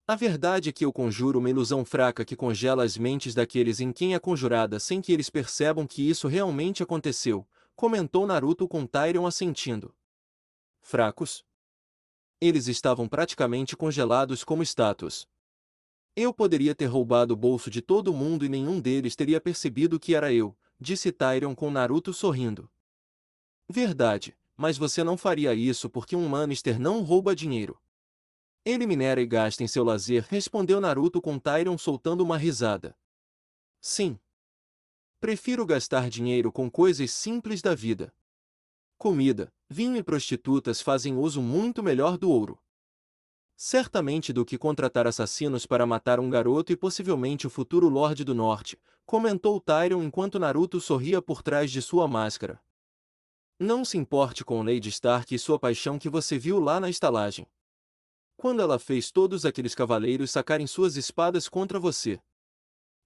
A verdade é que eu conjuro uma ilusão fraca que congela as mentes daqueles em quem é conjurada sem que eles percebam que isso realmente aconteceu", comentou Naruto com Tyrion assentindo. "Fracos? Eles estavam praticamente congelados como estátuas. Eu poderia ter roubado o bolso de todo mundo e nenhum deles teria percebido que era eu", disse Tyrion com Naruto sorrindo. "Verdade, mas você não faria isso porque um Lannister não rouba dinheiro. Ele minera e gasta em seu lazer", respondeu Naruto com Tyrion soltando uma risada. "Sim. Prefiro gastar dinheiro com coisas simples da vida. Comida, vinho e prostitutas fazem uso muito melhor do ouro. Certamente do que contratar assassinos para matar um garoto e possivelmente o futuro Lorde do Norte", comentou Tyrion enquanto Naruto sorria por trás de sua máscara. "Não se importe com Lady Stark e sua paixão que você viu lá na estalagem. Quando ela fez todos aqueles cavaleiros sacarem suas espadas contra você.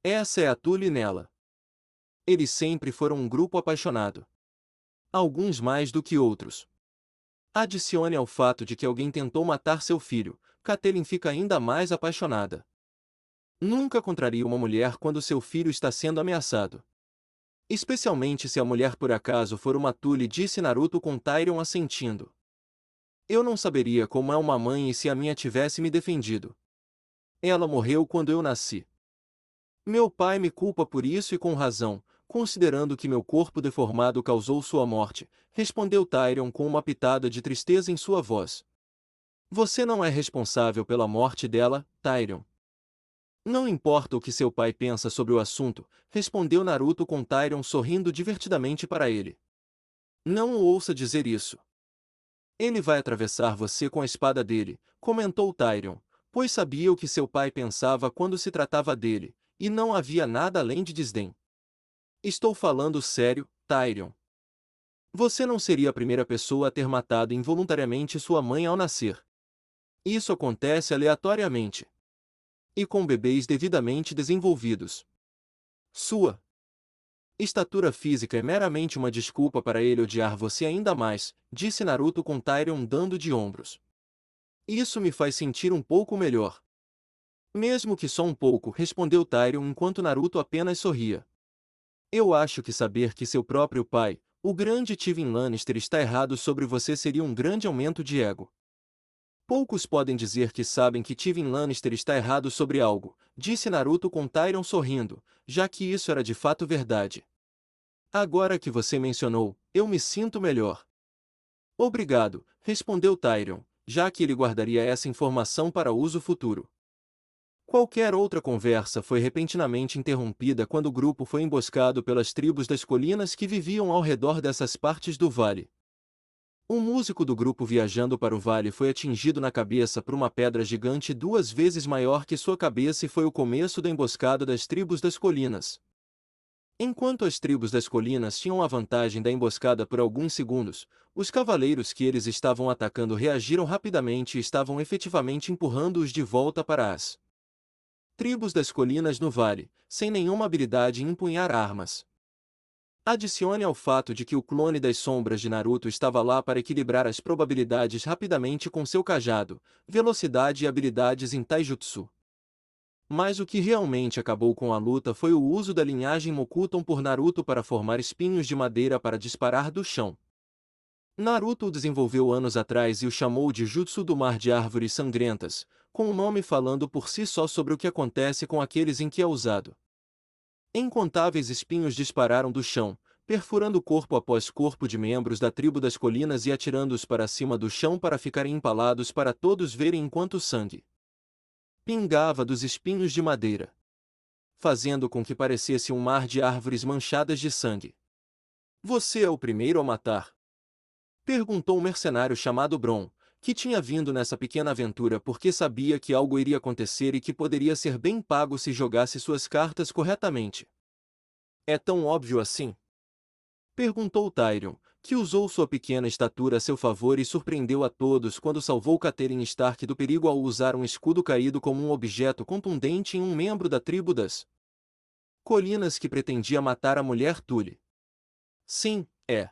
Essa é a Tully nela. Eles sempre foram um grupo apaixonado. Alguns mais do que outros. Adicione ao fato de que alguém tentou matar seu filho, Catelyn fica ainda mais apaixonada. Nunca contraria uma mulher quando seu filho está sendo ameaçado. Especialmente se a mulher por acaso for uma Tully", disse Naruto com Tyrion assentindo. "Eu não saberia como é uma mãe e se a minha tivesse me defendido. Ela morreu quando eu nasci. Meu pai me culpa por isso e com razão, considerando que meu corpo deformado causou sua morte", respondeu Tyrion com uma pitada de tristeza em sua voz. "Você não é responsável pela morte dela, Tyrion." "Não importa o que seu pai pensa sobre o assunto", respondeu Naruto com Tyrion sorrindo divertidamente para ele. "Não o ouça dizer isso. Ele vai atravessar você com a espada dele", comentou Tyrion, pois sabia o que seu pai pensava quando se tratava dele, e não havia nada além de desdém. Estou falando sério, Tyrion. Você não seria a primeira pessoa a ter matado involuntariamente sua mãe ao nascer. Isso acontece aleatoriamente. E com bebês devidamente desenvolvidos. Sua estatura física é meramente uma desculpa para ele odiar você ainda mais, disse Naruto com Tyrion dando de ombros. Isso me faz sentir um pouco melhor. Mesmo que só um pouco, respondeu Tyrion enquanto Naruto apenas sorria. Eu acho que saber que seu próprio pai, o grande Tywin Lannister, está errado sobre você seria um grande aumento de ego. Poucos podem dizer que sabem que Tywin Lannister está errado sobre algo, disse Naruto com Tyrion sorrindo, já que isso era de fato verdade. Agora que você mencionou, eu me sinto melhor. Obrigado, respondeu Tyrion, já que ele guardaria essa informação para uso futuro. Qualquer outra conversa foi repentinamente interrompida quando o grupo foi emboscado pelas tribos das colinas que viviam ao redor dessas partes do vale. Um músico do grupo viajando para o vale foi atingido na cabeça por uma pedra gigante 2 vezes maior que sua cabeça e foi o começo da emboscada das tribos das colinas. Enquanto as tribos das colinas tinham a vantagem da emboscada por alguns segundos, os cavaleiros que eles estavam atacando reagiram rapidamente e estavam efetivamente empurrando-os de volta para as tribos das colinas no vale, sem nenhuma habilidade em empunhar armas. Adicione ao fato de que o clone das sombras de Naruto estava lá para equilibrar as probabilidades rapidamente com seu cajado, velocidade e habilidades em taijutsu. Mas o que realmente acabou com a luta foi o uso da linhagem Mokuton por Naruto para formar espinhos de madeira para disparar do chão. Naruto o desenvolveu anos atrás e o chamou de Jutsu do Mar de Árvores Sangrentas, com o nome falando por si só sobre o que acontece com aqueles em que é usado. Incontáveis espinhos dispararam do chão, perfurando corpo após corpo de membros da tribo das colinas e atirando-os para cima do chão para ficarem empalados para todos verem enquanto o sangue pingava dos espinhos de madeira, fazendo com que parecesse um mar de árvores manchadas de sangue. Você é o primeiro a matar? Perguntou um mercenário chamado Bron, que tinha vindo nessa pequena aventura porque sabia que algo iria acontecer e que poderia ser bem pago se jogasse suas cartas corretamente. É tão óbvio assim? Perguntou Tyrion, que usou sua pequena estatura a seu favor e surpreendeu a todos quando salvou Catelyn Stark do perigo ao usar um escudo caído como um objeto contundente em um membro da tribo das colinas que pretendia matar a mulher Tully. Sim, é.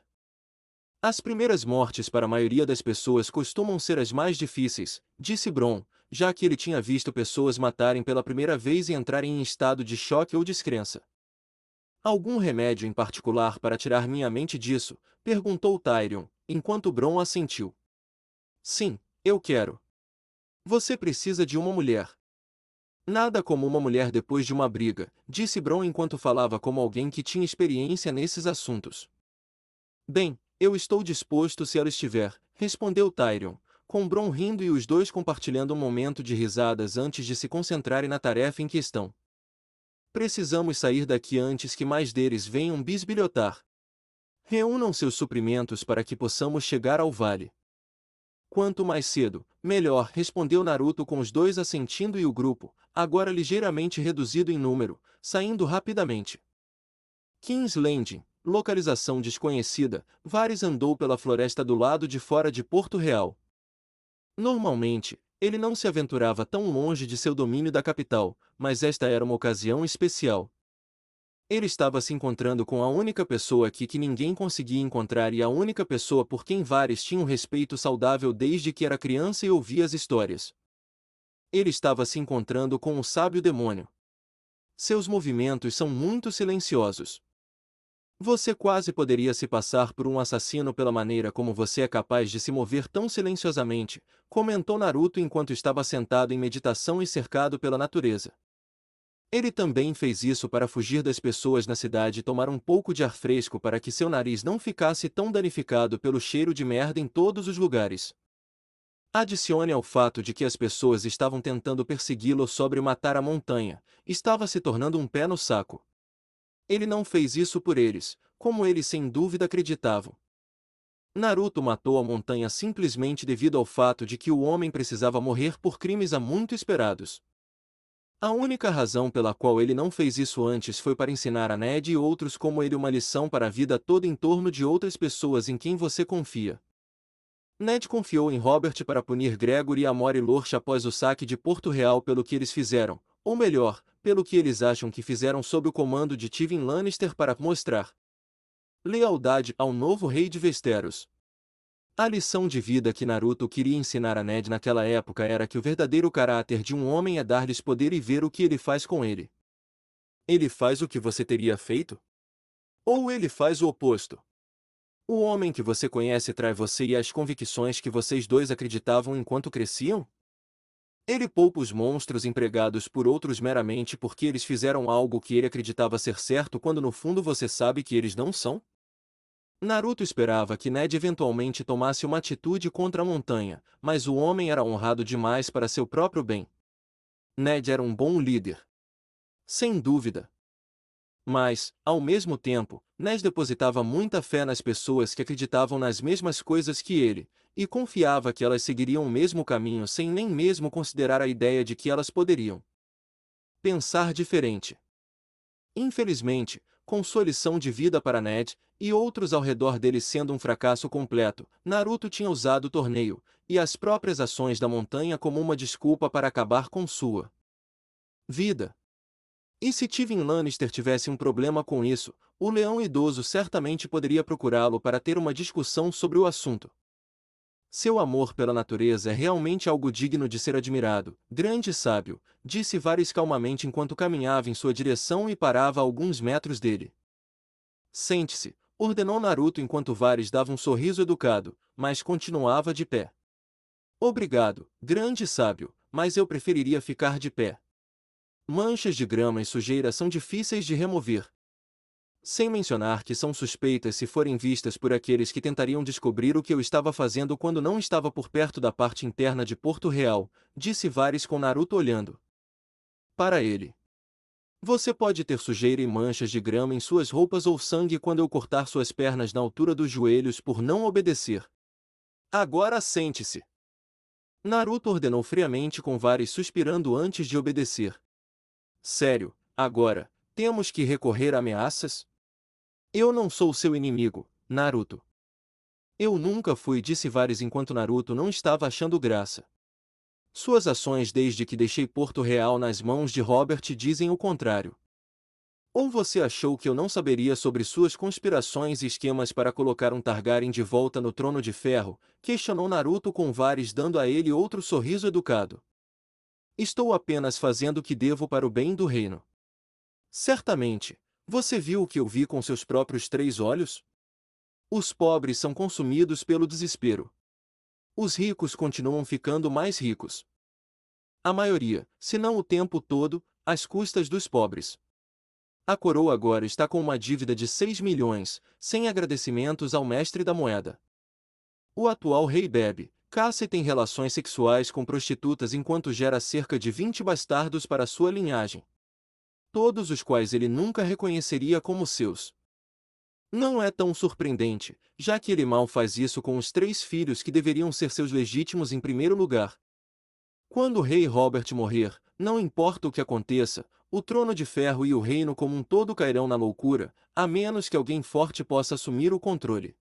As primeiras mortes para a maioria das pessoas costumam ser as mais difíceis, disse Bron, já que ele tinha visto pessoas matarem pela primeira vez e entrarem em estado de choque ou descrença. Algum remédio em particular para tirar minha mente disso? Perguntou Tyrion, enquanto Bron assentiu. Sim, eu quero. Você precisa de uma mulher. Nada como uma mulher depois de uma briga, disse Bron enquanto falava como alguém que tinha experiência nesses assuntos. Bem, eu estou disposto se ela estiver, respondeu Tyrion, com Bron rindo e os dois compartilhando um momento de risadas antes de se concentrarem na tarefa em questão. Precisamos sair daqui antes que mais deles venham bisbilhotar. Reúnam seus suprimentos para que possamos chegar ao vale. Quanto mais cedo, melhor, respondeu Naruto com os dois assentindo e o grupo, agora ligeiramente reduzido em número, saindo rapidamente. King's Landing, localização desconhecida, Varys andou pela floresta do lado de fora de Porto Real. Normalmente, ele não se aventurava tão longe de seu domínio da capital, mas esta era uma ocasião especial. Ele estava se encontrando com a única pessoa aqui que ninguém conseguia encontrar e a única pessoa por quem Varys tinha um respeito saudável desde que era criança e ouvia as histórias. Ele estava se encontrando com o sábio demônio. Seus movimentos são muito silenciosos. Você quase poderia se passar por um assassino pela maneira como você é capaz de se mover tão silenciosamente, comentou Naruto enquanto estava sentado em meditação e cercado pela natureza. Ele também fez isso para fugir das pessoas na cidade e tomar um pouco de ar fresco para que seu nariz não ficasse tão danificado pelo cheiro de merda em todos os lugares. Adicione ao fato de que as pessoas estavam tentando persegui-lo sobre matar a montanha, estava se tornando um pé no saco. Ele não fez isso por eles, como eles sem dúvida acreditavam. Naruto matou a montanha simplesmente devido ao fato de que o homem precisava morrer por crimes há muito esperados. A única razão pela qual ele não fez isso antes foi para ensinar a Ned e outros como ele uma lição para a vida toda em torno de outras pessoas em quem você confia. Ned confiou em Robert para punir Gregory e Amor Lorch após o saque de Porto Real pelo que eles fizeram, ou melhor, pelo que eles acham que fizeram sob o comando de Tywin Lannister para mostrar lealdade ao novo rei de Westeros. A lição de vida que Naruto queria ensinar a Ned naquela época era que o verdadeiro caráter de um homem é dar-lhes poder e ver o que ele faz com ele. Ele faz o que você teria feito? Ou ele faz o oposto? O homem que você conhece trai você e as convicções que vocês dois acreditavam enquanto cresciam? Ele poupa os monstros empregados por outros meramente porque eles fizeram algo que ele acreditava ser certo quando no fundo você sabe que eles não são? Naruto esperava que Ned eventualmente tomasse uma atitude contra a montanha, mas o homem era honrado demais para seu próprio bem. Ned era um bom líder. Sem dúvida. Mas, ao mesmo tempo, Ned depositava muita fé nas pessoas que acreditavam nas mesmas coisas que ele, e confiava que elas seguiriam o mesmo caminho sem nem mesmo considerar a ideia de que elas poderiam pensar diferente. Infelizmente, com sua lição de vida para Ned, e outros ao redor dele sendo um fracasso completo, Naruto tinha usado o torneio, e as próprias ações da montanha como uma desculpa para acabar com sua vida. E se Tywin Lannister tivesse um problema com isso, o leão idoso certamente poderia procurá-lo para ter uma discussão sobre o assunto. Seu amor pela natureza é realmente algo digno de ser admirado, grande sábio, disse Varys calmamente enquanto caminhava em sua direção e parava a alguns metros dele. Sente-se, ordenou Naruto enquanto Varys dava um sorriso educado, mas continuava de pé. Obrigado, grande sábio, mas eu preferiria ficar de pé. Manchas de grama e sujeira são difíceis de remover. Sem mencionar que são suspeitas se forem vistas por aqueles que tentariam descobrir o que eu estava fazendo quando não estava por perto da parte interna de Porto Real, disse Varys com Naruto olhando para ele. Você pode ter sujeira e manchas de grama em suas roupas ou sangue quando eu cortar suas pernas na altura dos joelhos por não obedecer. Agora sente-se. Naruto ordenou friamente com Varys suspirando antes de obedecer. Sério, agora, temos que recorrer a ameaças? Eu não sou seu inimigo, Naruto. Eu nunca fui, disse Varys enquanto Naruto não estava achando graça. Suas ações desde que deixei Porto Real nas mãos de Robert dizem o contrário. Ou você achou que eu não saberia sobre suas conspirações e esquemas para colocar um Targaryen de volta no trono de ferro? Questionou Naruto com Varys dando a ele outro sorriso educado. Estou apenas fazendo o que devo para o bem do reino. Certamente, você viu o que eu vi com seus próprios 3 olhos? Os pobres são consumidos pelo desespero. Os ricos continuam ficando mais ricos. A maioria, se não o tempo todo, às custas dos pobres. A coroa agora está com uma dívida de 6 milhões, sem agradecimentos ao mestre da moeda. O atual rei bebe, caça e tem relações sexuais com prostitutas enquanto gera cerca de 20 bastardos para sua linhagem. Todos os quais ele nunca reconheceria como seus. Não é tão surpreendente, já que ele mal faz isso com os 3 filhos que deveriam ser seus legítimos em primeiro lugar. Quando o rei Robert morrer, não importa o que aconteça, o trono de ferro e o reino como um todo cairão na loucura, a menos que alguém forte possa assumir o controle.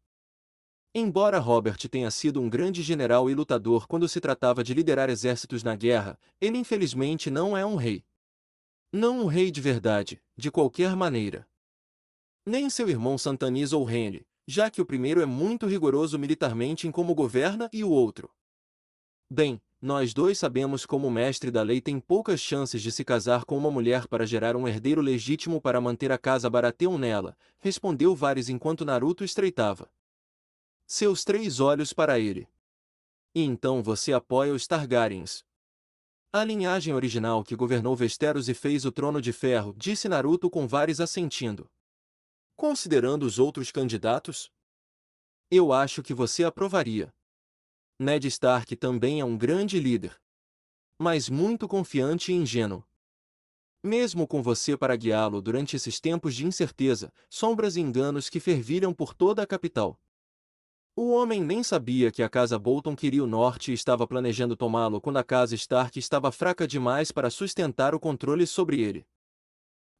Embora Robert tenha sido um grande general e lutador quando se tratava de liderar exércitos na guerra, ele infelizmente não é um rei. Não um rei de verdade, de qualquer maneira. Nem seu irmão Santaniz ou Henry, já que o primeiro é muito rigoroso militarmente em como governa e o outro. Bem, nós dois sabemos como o mestre da lei tem poucas chances de se casar com uma mulher para gerar um herdeiro legítimo para manter a casa Baratheon nela, respondeu Varys enquanto Naruto estreitava seus 3 olhos para ele. E então você apoia os Targaryens. A linhagem original que governou Westeros e fez o Trono de Ferro, disse Naruto com Varys assentindo. Considerando os outros candidatos? Eu acho que você aprovaria. Ned Stark também é um grande líder. Mas muito confiante e ingênuo. Mesmo com você para guiá-lo durante esses tempos de incerteza, sombras e enganos que fervilham por toda a capital. O homem nem sabia que a casa Bolton queria o norte e estava planejando tomá-lo quando a casa Stark estava fraca demais para sustentar o controle sobre ele.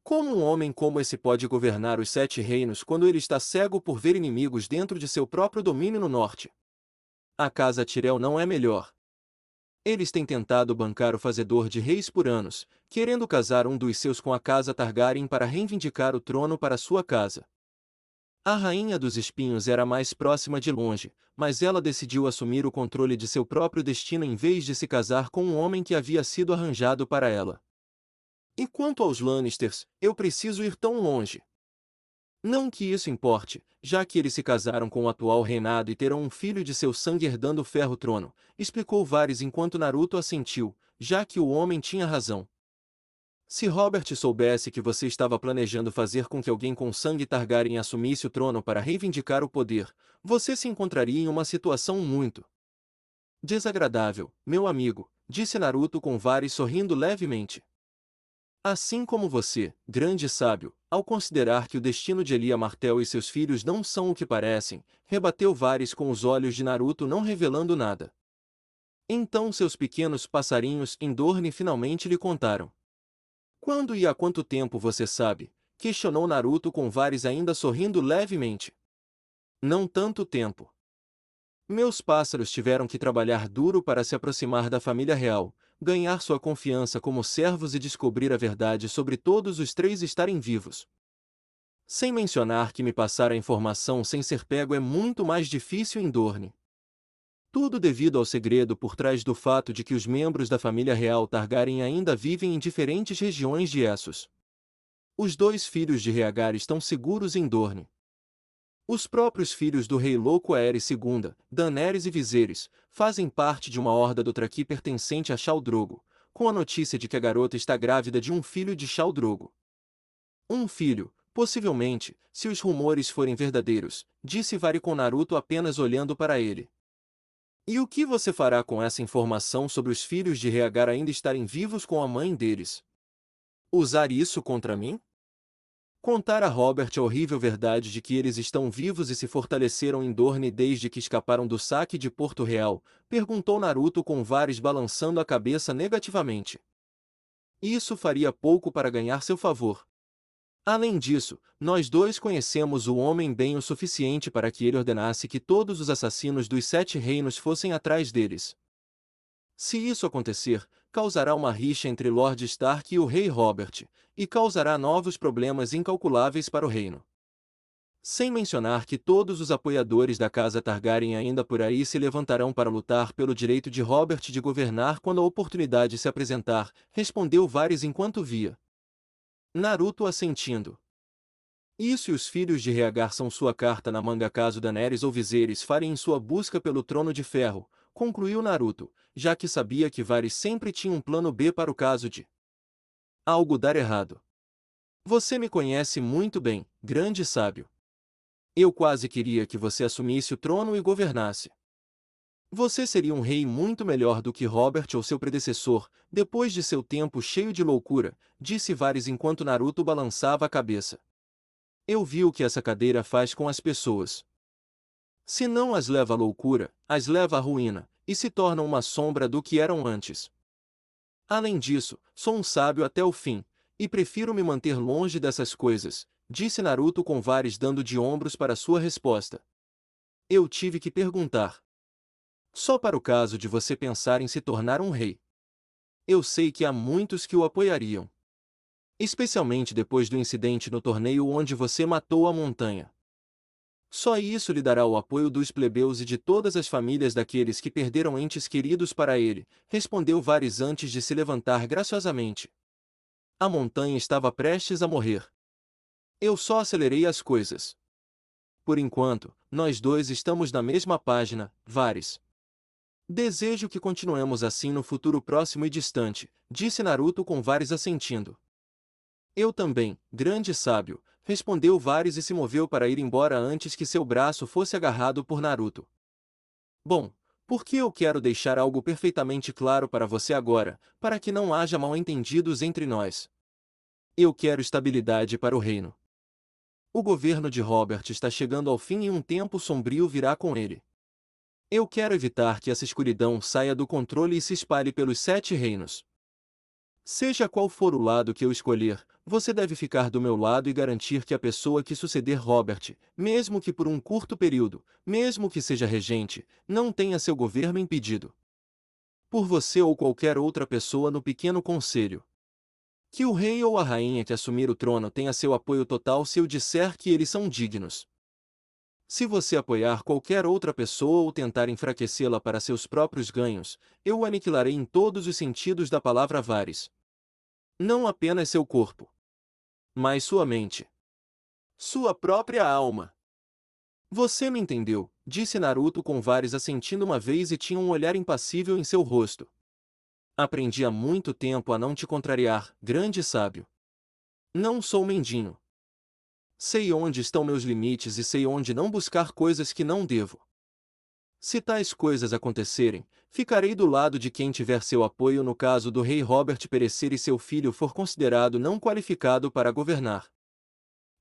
Como um homem como esse pode governar os Sete Reinos quando ele está cego por ver inimigos dentro de seu próprio domínio no norte? A casa Tyrell não é melhor. Eles têm tentado bancar o Fazedor de Reis por anos, querendo casar um dos seus com a casa Targaryen para reivindicar o trono para sua casa. A Rainha dos Espinhos era mais próxima de longe, mas ela decidiu assumir o controle de seu próprio destino em vez de se casar com um homem que havia sido arranjado para ela. E quanto aos Lannisters, eu preciso ir tão longe. Não que isso importe, já que eles se casaram com o atual reinado e terão um filho de seu sangue herdando o ferro-trono, explicou Varys enquanto Naruto assentiu, já que o homem tinha razão. Se Robert soubesse que você estava planejando fazer com que alguém com sangue Targaryen assumisse o trono para reivindicar o poder, você se encontraria em uma situação muito desagradável, meu amigo, disse Naruto com Varys sorrindo levemente. Assim como você, grande sábio, ao considerar que o destino de Elia Martell e seus filhos não são o que parecem, rebateu Varys com os olhos de Naruto não revelando nada. Então seus pequenos passarinhos em Dorne finalmente lhe contaram. Quando e há quanto tempo você sabe? Questionou Naruto com Varys ainda sorrindo levemente. Não tanto tempo. Meus pássaros tiveram que trabalhar duro para se aproximar da família real, ganhar sua confiança como servos e descobrir a verdade sobre todos os três estarem vivos. Sem mencionar que me passar a informação sem ser pego é muito mais difícil em Dorne. Tudo devido ao segredo por trás do fato de que os membros da família real Targaryen ainda vivem em diferentes regiões de Essos. Os dois filhos de Rhaegar estão seguros em Dorne. Os próprios filhos do rei louco Aerys II, Daenerys e Viserys, fazem parte de uma horda Dothraki pertencente a Khal Drogo, com a notícia de que a garota está grávida de um filho de Khal Drogo. Um filho, possivelmente, se os rumores forem verdadeiros, disse Vari com Naruto apenas olhando para ele. E o que você fará com essa informação sobre os filhos de Rhaegar ainda estarem vivos com a mãe deles? Usar isso contra mim? Contar a Robert a horrível verdade de que eles estão vivos e se fortaleceram em Dorne desde que escaparam do saque de Porto Real? Perguntou Naruto com Varys balançando a cabeça negativamente. Isso faria pouco para ganhar seu favor. Além disso, nós dois conhecemos o homem bem o suficiente para que ele ordenasse que todos os assassinos dos Sete Reinos fossem atrás deles. Se isso acontecer, causará uma rixa entre Lord Stark e o rei Robert, e causará novos problemas incalculáveis para o reino. Sem mencionar que todos os apoiadores da casa Targaryen ainda por aí se levantarão para lutar pelo direito de Robert de governar quando a oportunidade se apresentar, respondeu Varys enquanto via Naruto assentindo. Isso e os filhos de Rhaegar são sua carta na manga caso Daenerys ou Viserys farem em sua busca pelo trono de ferro, concluiu Naruto, já que sabia que Varys sempre tinha um plano B para o caso de algo dar errado. Você me conhece muito bem, grande sábio. Eu quase queria que você assumisse o trono e governasse. Você seria um rei muito melhor do que Robert ou seu predecessor, depois de seu tempo cheio de loucura, disse Varys enquanto Naruto balançava a cabeça. Eu vi o que essa cadeira faz com as pessoas. Se não as leva à loucura, as leva à ruína, e se tornam uma sombra do que eram antes. Além disso, sou um sábio até o fim, e prefiro me manter longe dessas coisas, disse Naruto com Varys dando de ombros para sua resposta. Eu tive que perguntar. Só para o caso de você pensar em se tornar um rei. Eu sei que há muitos que o apoiariam. Especialmente depois do incidente no torneio onde você matou a montanha. Só isso lhe dará o apoio dos plebeus e de todas as famílias daqueles que perderam entes queridos para ele, respondeu Varys antes de se levantar graciosamente. A montanha estava prestes a morrer. Eu só acelerei as coisas. Por enquanto, nós dois estamos na mesma página, Varys. Desejo que continuemos assim no futuro próximo e distante, disse Naruto com Varys assentindo. Eu também, grande sábio, respondeu Varys e se moveu para ir embora antes que seu braço fosse agarrado por Naruto. Bom, porque eu quero deixar algo perfeitamente claro para você agora, para que não haja mal-entendidos entre nós. Eu quero estabilidade para o reino. O governo de Robert está chegando ao fim e um tempo sombrio virá com ele. Eu quero evitar que essa escuridão saia do controle e se espalhe pelos 7 reinos. Seja qual for o lado que eu escolher, você deve ficar do meu lado e garantir que a pessoa que suceder Robert, mesmo que por um curto período, mesmo que seja regente, não tenha seu governo impedido por você ou qualquer outra pessoa no pequeno conselho. Que o rei ou a rainha que assumir o trono tenha seu apoio total se eu disser que eles são dignos. Se você apoiar qualquer outra pessoa ou tentar enfraquecê-la para seus próprios ganhos, eu o aniquilarei em todos os sentidos da palavra Varys. Não apenas seu corpo, mas sua mente. Sua própria alma. Você me entendeu, disse Naruto com Varys assentindo uma vez e tinha um olhar impassível em seu rosto. Aprendi há muito tempo a não te contrariar, grande sábio. Não sou mendinho. Sei onde estão meus limites e sei onde não buscar coisas que não devo. Se tais coisas acontecerem, ficarei do lado de quem tiver seu apoio no caso do rei Robert perecer e seu filho for considerado não qualificado para governar.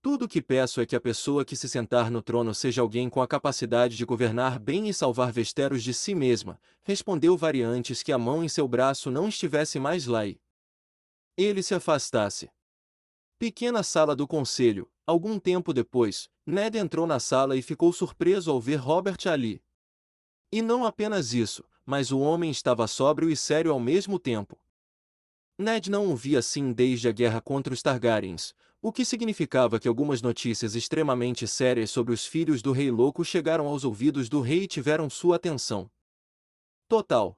Tudo o que peço é que a pessoa que se sentar no trono seja alguém com a capacidade de governar bem e salvar Westeros de si mesma, respondeu Variantes que a mão em seu braço não estivesse mais lá e ele se afastasse. Pequena sala do conselho. Algum tempo depois, Ned entrou na sala e ficou surpreso ao ver Robert ali. E não apenas isso, mas o homem estava sóbrio e sério ao mesmo tempo. Ned não o via assim desde a guerra contra os Targaryens, o que significava que algumas notícias extremamente sérias sobre os filhos do Rei Louco chegaram aos ouvidos do rei e tiveram sua atenção total.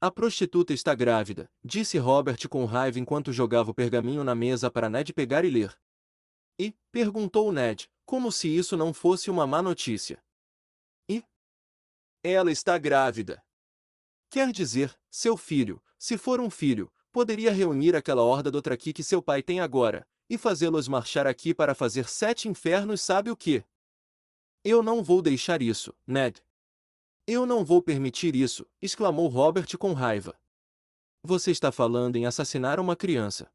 A prostituta está grávida, disse Robert com raiva enquanto jogava o pergaminho na mesa para Ned pegar e ler. E, perguntou Ned, como se isso não fosse uma má notícia. E? Ela está grávida. Quer dizer, seu filho, se for um filho, poderia reunir aquela horda Dothraki que seu pai tem agora, e fazê-los marchar aqui para fazer 7 infernos sabe o quê? Eu não vou deixar isso, Ned. Eu não vou permitir isso, exclamou Robert com raiva. Você está falando em assassinar uma criança.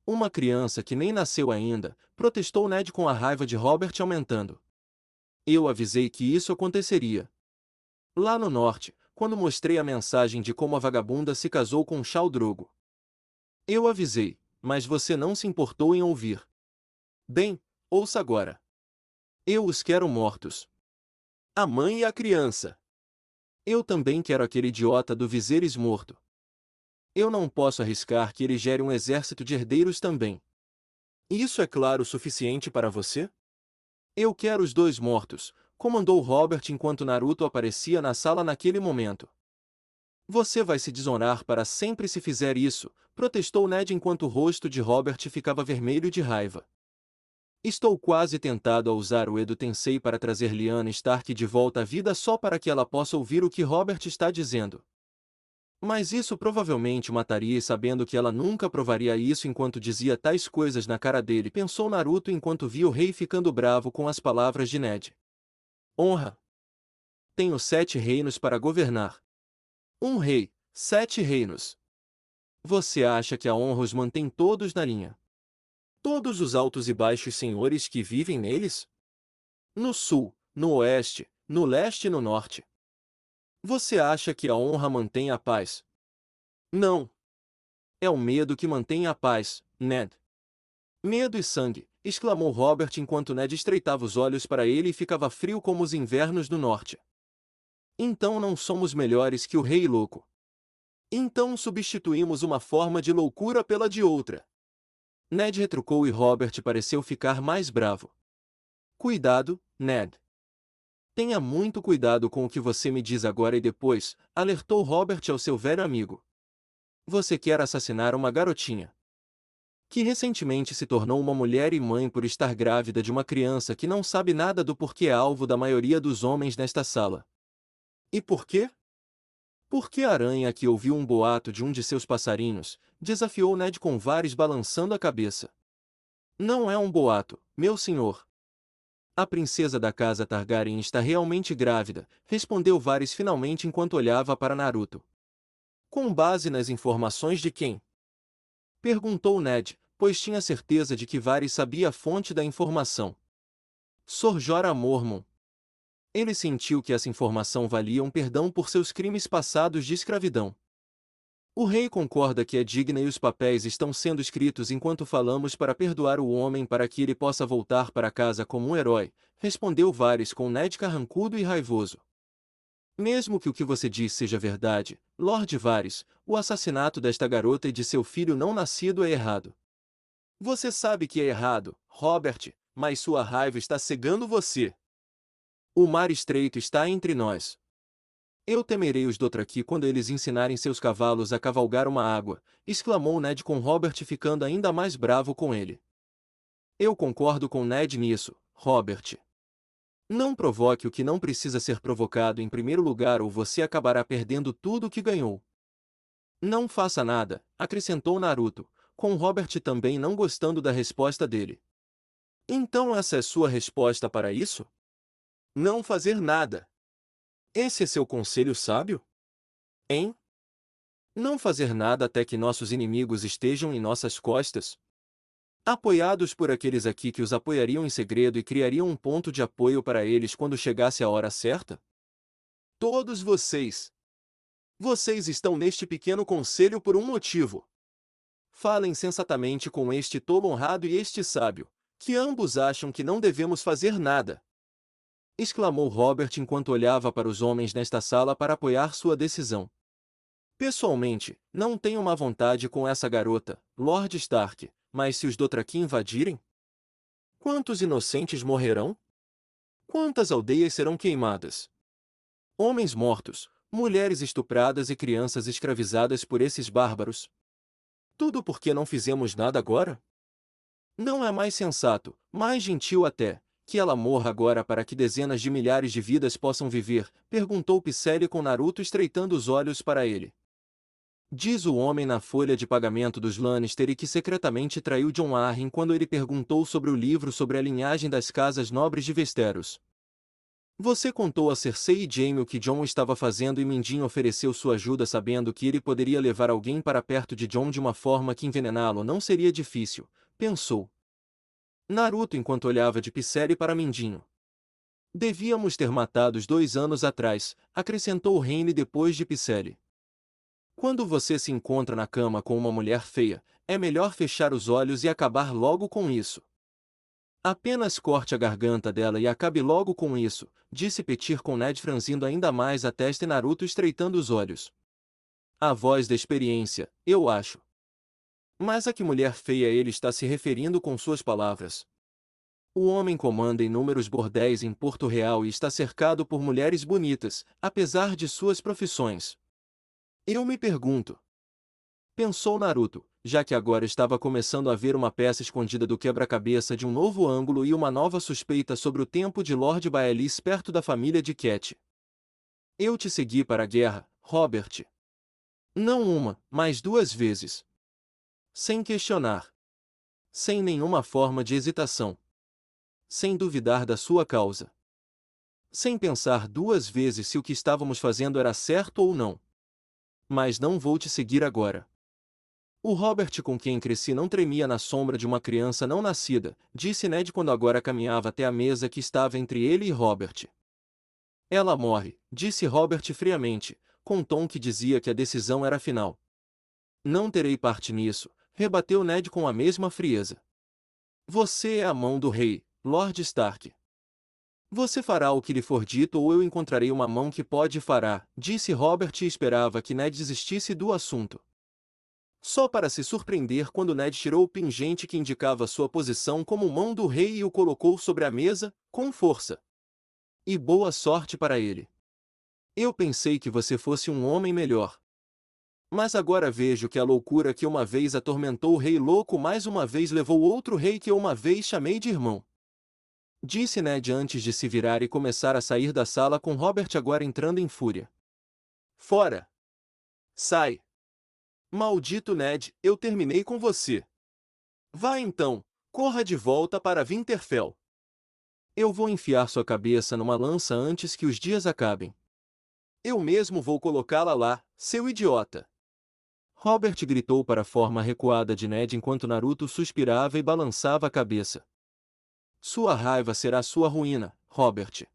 Uma criança que nem nasceu ainda, protestou Ned com a raiva de Robert aumentando. Eu avisei que isso aconteceria. Lá no norte, quando mostrei a mensagem de como a vagabunda se casou com Khal Drogo. Eu avisei, mas você não se importou em ouvir. Bem, ouça agora. Eu os quero mortos. A mãe e a criança. Eu também quero aquele idiota do Viserys morto. Eu não posso arriscar que ele gere um exército de herdeiros também. Isso é claro o suficiente para você? Eu quero os 2 mortos, comandou Robert enquanto Naruto aparecia na sala naquele momento. Você vai se desonrar para sempre se fizer isso, protestou Ned enquanto o rosto de Robert ficava vermelho de raiva. Estou quase tentado a usar o Edo Tensei para trazer Lyanna Stark de volta à vida só para que ela possa ouvir o que Robert está dizendo. Mas isso provavelmente mataria e sabendo que ela nunca provaria isso enquanto dizia tais coisas na cara dele, pensou Naruto enquanto via o rei ficando bravo com as palavras de Ned. Honra. Tenho 7 reinos para governar. Um rei, 7 reinos. Você acha que a honra os mantém todos na linha? Todos os altos e baixos senhores que vivem neles? No sul, no oeste, no leste e no norte. Você acha que a honra mantém a paz? Não. É o medo que mantém a paz, Ned. Medo e sangue, exclamou Robert enquanto Ned estreitava os olhos para ele e ficava frio como os invernos do norte. Então não somos melhores que o Rei Louco. Então substituímos uma forma de loucura pela de outra. Ned retrucou e Robert pareceu ficar mais bravo. Cuidado, Ned. Tenha muito cuidado com o que você me diz agora e depois, alertou Robert ao seu velho amigo. Você quer assassinar uma garotinha que recentemente se tornou uma mulher e mãe por estar grávida de uma criança que não sabe nada do porquê é alvo da maioria dos homens nesta sala. E por quê? Porque a aranha que ouviu um boato de um de seus passarinhos, desafiou Ned com Varys balançando a cabeça. Não é um boato, meu senhor. A princesa da casa Targaryen está realmente grávida, respondeu Varys finalmente enquanto olhava para Naruto. Com base nas informações de quem? Perguntou Ned, pois tinha certeza de que Varys sabia a fonte da informação. Sor Jorah Mormont. Ele sentiu que essa informação valia um perdão por seus crimes passados de escravidão. O rei concorda que é digna e os papéis estão sendo escritos enquanto falamos para perdoar o homem para que ele possa voltar para casa como um herói, respondeu Varys com Ned carrancudo e raivoso. Mesmo que o que você diz seja verdade, Lord Varys, o assassinato desta garota e de seu filho não nascido é errado. Você sabe que é errado, Robert, mas sua raiva está cegando você. O mar estreito está entre nós. Eu temerei os Dothraki quando eles ensinarem seus cavalos a cavalgar uma água, exclamou Ned com Robert ficando ainda mais bravo com ele. Eu concordo com Ned nisso, Robert. Não provoque o que não precisa ser provocado em primeiro lugar ou você acabará perdendo tudo o que ganhou. Não faça nada, acrescentou Naruto, com Robert também não gostando da resposta dele. Então essa é sua resposta para isso? Não fazer nada. Esse é seu conselho sábio? Hein? Não fazer nada até que nossos inimigos estejam em nossas costas? Apoiados por aqueles aqui que os apoiariam em segredo e criariam um ponto de apoio para eles quando chegasse a hora certa? Todos vocês. Vocês estão neste pequeno conselho por um motivo. Falem sensatamente com este tolo honrado e este sábio, que ambos acham que não devemos fazer nada. Exclamou Robert enquanto olhava para os homens nesta sala para apoiar sua decisão. Pessoalmente, não tenho má vontade com essa garota, Lord Stark, mas se os Dothraki invadirem? Quantos inocentes morrerão? Quantas aldeias serão queimadas? Homens mortos, mulheres estupradas e crianças escravizadas por esses bárbaros. Tudo porque não fizemos nada agora? Não é mais sensato, mais gentil até, que ela morra agora para que dezenas de milhares de vidas possam viver? Perguntou Pycelle com Naruto estreitando os olhos para ele. Diz o homem na folha de pagamento dos Lannister e que secretamente traiu Jon Arryn quando ele perguntou sobre o livro sobre a linhagem das casas nobres de Westeros. Você contou a Cersei e Jaime o que Jon estava fazendo e Mindinho ofereceu sua ajuda sabendo que ele poderia levar alguém para perto de Jon de uma forma que envenená-lo não seria difícil, pensou Naruto enquanto olhava de Pycelle para Mindinho. Devíamos ter matado os 2 anos atrás, acrescentou Rhaene depois de Pycelle. Quando você se encontra na cama com uma mulher feia, é melhor fechar os olhos e acabar logo com isso. Apenas corte a garganta dela e acabe logo com isso, disse Petyr com Ned franzindo ainda mais a testa e Naruto estreitando os olhos. A voz da experiência, eu acho. Mas a que mulher feia ele está se referindo com suas palavras? O homem comanda inúmeros bordéis em Porto Real e está cercado por mulheres bonitas, apesar de suas profissões. Eu me pergunto. Pensou Naruto, já que agora estava começando a ver uma peça escondida do quebra-cabeça de um novo ângulo e uma nova suspeita sobre o tempo de Lord Baelish perto da família de Cat. Eu te segui para a guerra, Robert. Não uma, mas 2 vezes. Sem questionar. Sem nenhuma forma de hesitação. Sem duvidar da sua causa. Sem pensar 2 vezes se o que estávamos fazendo era certo ou não. Mas não vou te seguir agora. O Robert com quem cresci não tremia na sombra de uma criança não nascida, disse Ned quando agora caminhava até a mesa que estava entre ele e Robert. Ela morre, disse Robert friamente, com um tom que dizia que a decisão era final. Não terei parte nisso, rebateu Ned com a mesma frieza. Você é a mão do rei, Lord Stark. Você fará o que lhe for dito ou eu encontrarei uma mão que pode e fará, disse Robert e esperava que Ned desistisse do assunto. Só para se surpreender quando Ned tirou o pingente que indicava sua posição como mão do rei e o colocou sobre a mesa, com força. E boa sorte para ele. Eu pensei que você fosse um homem melhor. Mas agora vejo que a loucura que uma vez atormentou o rei louco mais uma vez levou outro rei que eu uma vez chamei de irmão. Disse Ned antes de se virar e começar a sair da sala com Robert agora entrando em fúria. Fora! Sai! Maldito Ned, eu terminei com você. Vá então, corra de volta para Winterfell. Eu vou enfiar sua cabeça numa lança antes que os dias acabem. Eu mesmo vou colocá-la lá, seu idiota. Robert gritou para a forma recuada de Ned enquanto Naruto suspirava e balançava a cabeça. Sua raiva será sua ruína, Robert.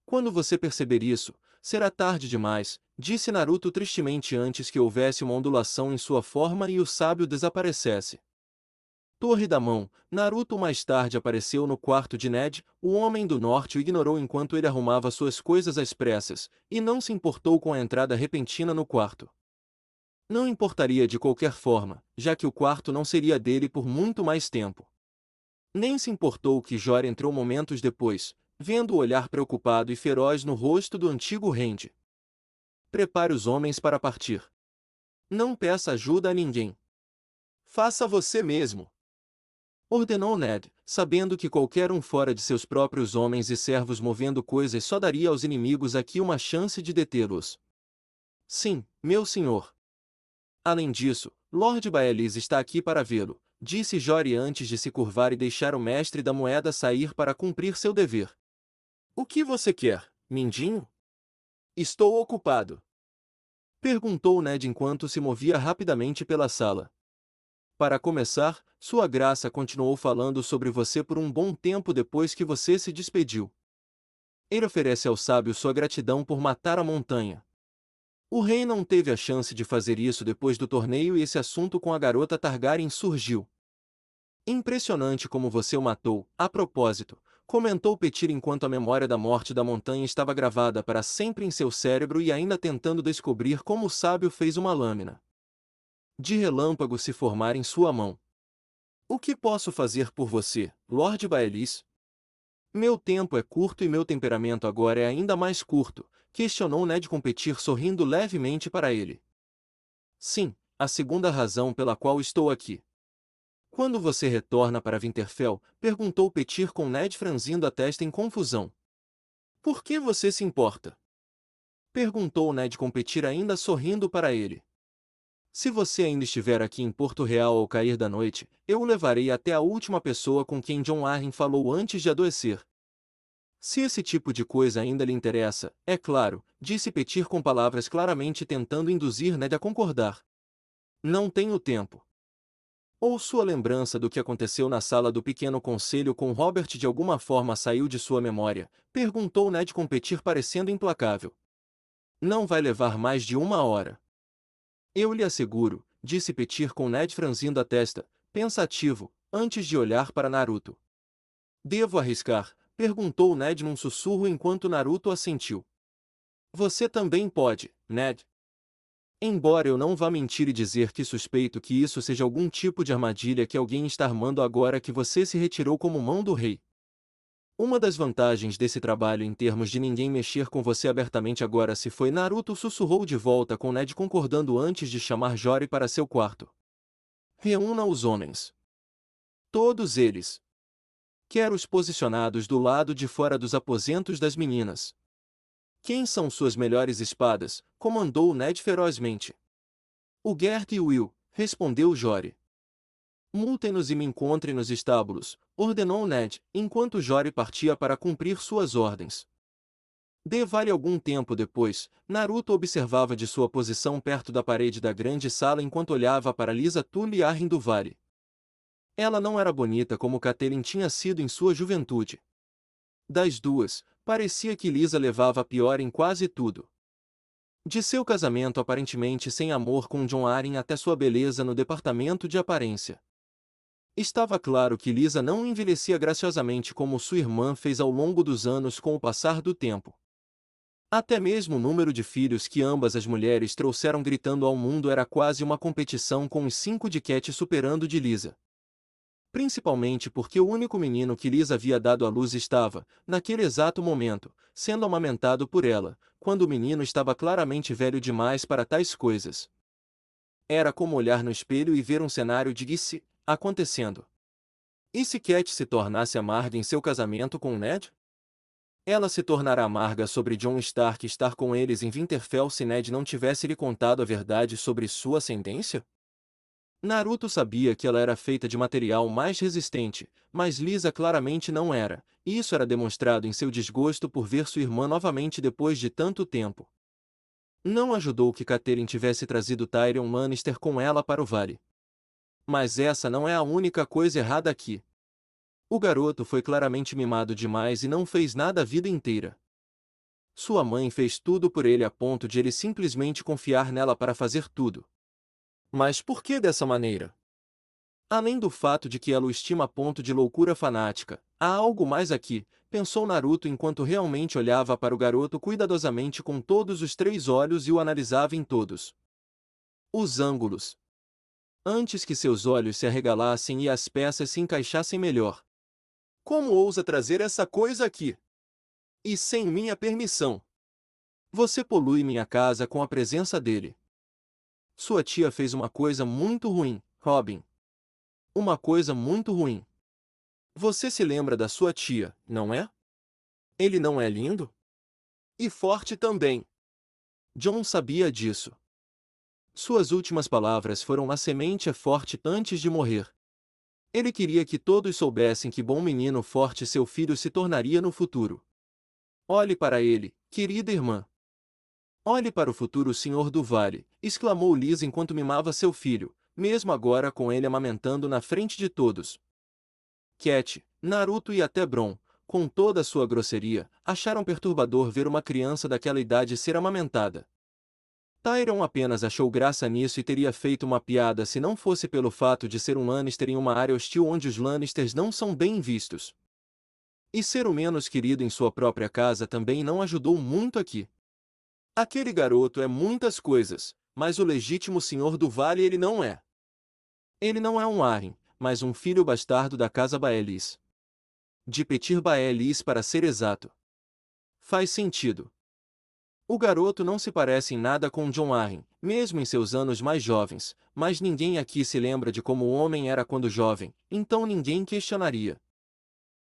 Quando você perceber isso, será tarde demais, disse Naruto tristemente antes que houvesse uma ondulação em sua forma e o sábio desaparecesse. Torre da Mão. Naruto mais tarde apareceu no quarto de Ned. O Homem do Norte o ignorou enquanto ele arrumava suas coisas às pressas, e não se importou com a entrada repentina no quarto. Não importaria de qualquer forma, já que o quarto não seria dele por muito mais tempo. Nem se importou que Jor entrou momentos depois, vendo o olhar preocupado e feroz no rosto do antigo rende. Prepare os homens para partir. Não peça ajuda a ninguém. Faça você mesmo. Ordenou Ned, sabendo que qualquer um fora de seus próprios homens e servos movendo coisas só daria aos inimigos aqui uma chance de detê-los. Sim, meu senhor. Além disso, Lord Baelish está aqui para vê-lo, disse Jori antes de se curvar e deixar o mestre da moeda sair para cumprir seu dever. O que você quer, Mindinho? Estou ocupado. Perguntou Ned enquanto se movia rapidamente pela sala. Para começar, Sua Graça continuou falando sobre você por um bom tempo depois que você se despediu. Ele oferece ao sábio sua gratidão por matar a montanha. O rei não teve a chance de fazer isso depois do torneio e esse assunto com a garota Targaryen surgiu. Impressionante como você o matou, a propósito, comentou Petyr enquanto a memória da morte da montanha estava gravada para sempre em seu cérebro e ainda tentando descobrir como o sábio fez uma lâmina de relâmpago se formar em sua mão. O que posso fazer por você, Lord Baelish? Meu tempo é curto e meu temperamento agora é ainda mais curto, questionou Ned com Petyr sorrindo levemente para ele. Sim, a segunda razão pela qual estou aqui. Quando você retorna para Winterfell? Perguntou Petyr com Ned franzindo a testa em confusão. Por que você se importa? Perguntou Ned com Petyr ainda sorrindo para ele. Se você ainda estiver aqui em Porto Real ao cair da noite, eu o levarei até a última pessoa com quem Jon Arryn falou antes de adoecer. Se esse tipo de coisa ainda lhe interessa, é claro, disse Petyr com palavras claramente tentando induzir Ned a concordar. Não tenho tempo. Ou sua lembrança do que aconteceu na sala do pequeno conselho com Robert de alguma forma saiu de sua memória? Perguntou Ned com Petyr parecendo implacável. Não vai levar mais de 1 hora. Eu lhe asseguro, disse Petyr com Ned franzindo a testa, pensativo, antes de olhar para Naruto. Devo arriscar? Perguntou Ned num sussurro enquanto Naruto assentiu. Você também pode, Ned. Embora eu não vá mentir e dizer que suspeito que isso seja algum tipo de armadilha que alguém está armando agora que você se retirou como mão do rei. Uma das vantagens desse trabalho em termos de ninguém mexer com você abertamente agora se foi Naruto sussurrou de volta com Ned concordando antes de chamar Jori para seu quarto. Reúna os homens. Todos eles. Quero os posicionados do lado de fora dos aposentos das meninas. Quem são suas melhores espadas? Comandou Ned ferozmente. O Gert e o Will, respondeu Jori. Multem-nos e me encontre nos estábulos, ordenou Ned, enquanto Jori partia para cumprir suas ordens. Vale algum tempo depois, Naruto observava de sua posição perto da parede da grande sala enquanto olhava para Lisa Tully Arryn do Vale. Ela não era bonita como Catelyn tinha sido em sua juventude. Das duas, parecia que Lisa levava a pior em quase tudo. De seu casamento aparentemente sem amor com Jon Arryn até sua beleza no departamento de aparência. Estava claro que Lisa não envelhecia graciosamente como sua irmã fez ao longo dos anos com o passar do tempo. Até mesmo o número de filhos que ambas as mulheres trouxeram gritando ao mundo era quase uma competição com os 5 de Cat superando de Lisa. Principalmente porque o único menino que Lisa havia dado à luz estava, naquele exato momento, sendo amamentado por ela, quando o menino estava claramente velho demais para tais coisas. Era como olhar no espelho e ver um cenário de Gissy acontecendo. E se Cat se tornasse amarga em seu casamento com Ned? Ela se tornará amarga sobre Jon Stark estar com eles em Winterfell se Ned não tivesse lhe contado a verdade sobre sua ascendência? Naruto sabia que ela era feita de material mais resistente, mas Lisa claramente não era, e isso era demonstrado em seu desgosto por ver sua irmã novamente depois de tanto tempo. Não ajudou que Catelyn tivesse trazido Tyrion Lannister com ela para o vale. Mas essa não é a única coisa errada aqui. O garoto foi claramente mimado demais e não fez nada a vida inteira. Sua mãe fez tudo por ele a ponto de ele simplesmente confiar nela para fazer tudo. Mas por que dessa maneira? Além do fato de que ela o estima a ponto de loucura fanática, há algo mais aqui, pensou Naruto enquanto realmente olhava para o garoto cuidadosamente com todos os 3 olhos e o analisava em todos os ângulos, antes que seus olhos se arregalassem e as peças se encaixassem melhor. Como ousa trazer essa coisa aqui? E sem minha permissão. Você polui minha casa com a presença dele. Sua tia fez uma coisa muito ruim, Robin. Uma coisa muito ruim. Você se lembra da sua tia, não é? Ele não é lindo? E forte também. Jon sabia disso. Suas últimas palavras foram: a semente é forte antes de morrer. Ele queria que todos soubessem que bom menino forte seu filho se tornaria no futuro. Olhe para ele, querida irmã. Olhe para o futuro senhor do vale, exclamou Liz enquanto mimava seu filho, mesmo agora com ele amamentando na frente de todos. Cat, Naruto e até Bron, com toda a sua grosseria, acharam perturbador ver uma criança daquela idade ser amamentada. Tyrion apenas achou graça nisso e teria feito uma piada se não fosse pelo fato de ser um Lannister em uma área hostil onde os Lannisters não são bem vistos. E ser o menos querido em sua própria casa também não ajudou muito aqui. Aquele garoto é muitas coisas, mas o legítimo senhor do vale ele não é. Ele não é um Arryn, mas um filho bastardo da casa Baelys. De Petyr Baelys para ser exato. Faz sentido. O garoto não se parece em nada com Jon Arryn, mesmo em seus anos mais jovens, mas ninguém aqui se lembra de como o homem era quando jovem, então ninguém questionaria.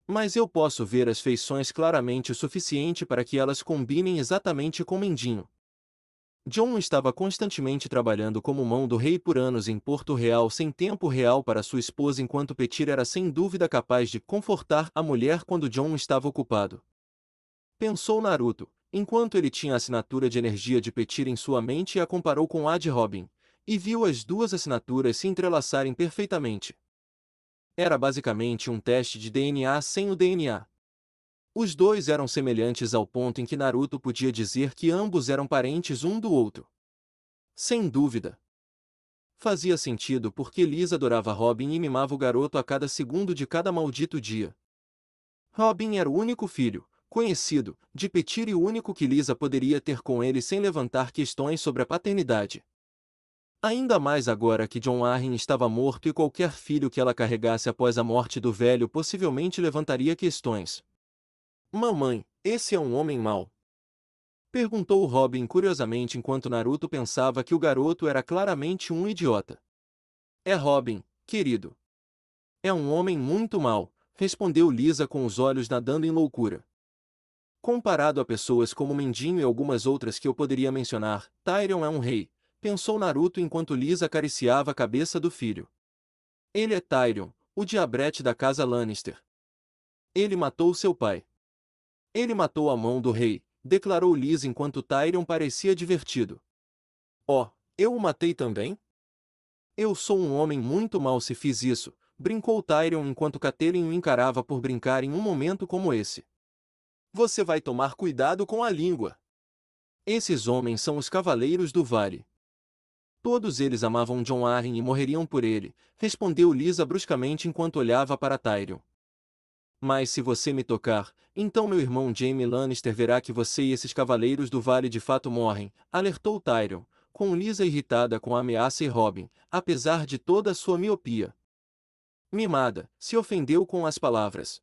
Mas eu posso ver as feições claramente o suficiente para que elas combinem exatamente com Mendinho. Jon estava constantemente trabalhando como mão do rei por anos em Porto Real sem tempo real para sua esposa, enquanto Petyr era sem dúvida capaz de confortar a mulher quando Jon estava ocupado. Pensou Naruto, enquanto ele tinha a assinatura de energia de Petyr em sua mente e a comparou com a de Robin, e viu as duas assinaturas se entrelaçarem perfeitamente. Era basicamente um teste de DNA sem o DNA. Os dois eram semelhantes ao ponto em que Naruto podia dizer que ambos eram parentes um do outro. Sem dúvida. Fazia sentido porque Liz adorava Robin e mimava o garoto a cada segundo de cada maldito dia. Robin era o único filho, conhecido, de Petyr e o único que Lisa poderia ter com ele sem levantar questões sobre a paternidade. Ainda mais agora que Jon Arryn estava morto e qualquer filho que ela carregasse após a morte do velho possivelmente levantaria questões. Mamãe, esse é um homem mau? Perguntou Robin curiosamente enquanto Naruto pensava que o garoto era claramente um idiota. É Robin, querido. É um homem muito mau, respondeu Lisa com os olhos nadando em loucura. Comparado a pessoas como Mendinho e algumas outras que eu poderia mencionar, Tyrion é um rei, pensou Naruto enquanto Lisa acariciava a cabeça do filho. Ele é Tyrion, o diabrete da casa Lannister. Ele matou seu pai. Ele matou a mão do rei, declarou Lisa enquanto Tyrion parecia divertido. Oh, eu o matei também? Eu sou um homem muito mau se fiz isso, brincou Tyrion enquanto Catelyn o encarava por brincar em um momento como esse. Você vai tomar cuidado com a língua. Esses homens são os cavaleiros do vale. Todos eles amavam Jon Arryn e morreriam por ele, respondeu Lisa bruscamente enquanto olhava para Tyrion. Mas se você me tocar, então meu irmão Jaime Lannister verá que você e esses cavaleiros do vale de fato morrem, alertou Tyrion, com Lisa irritada com a ameaça e Robin, apesar de toda a sua miopia. Mimada, se ofendeu com as palavras.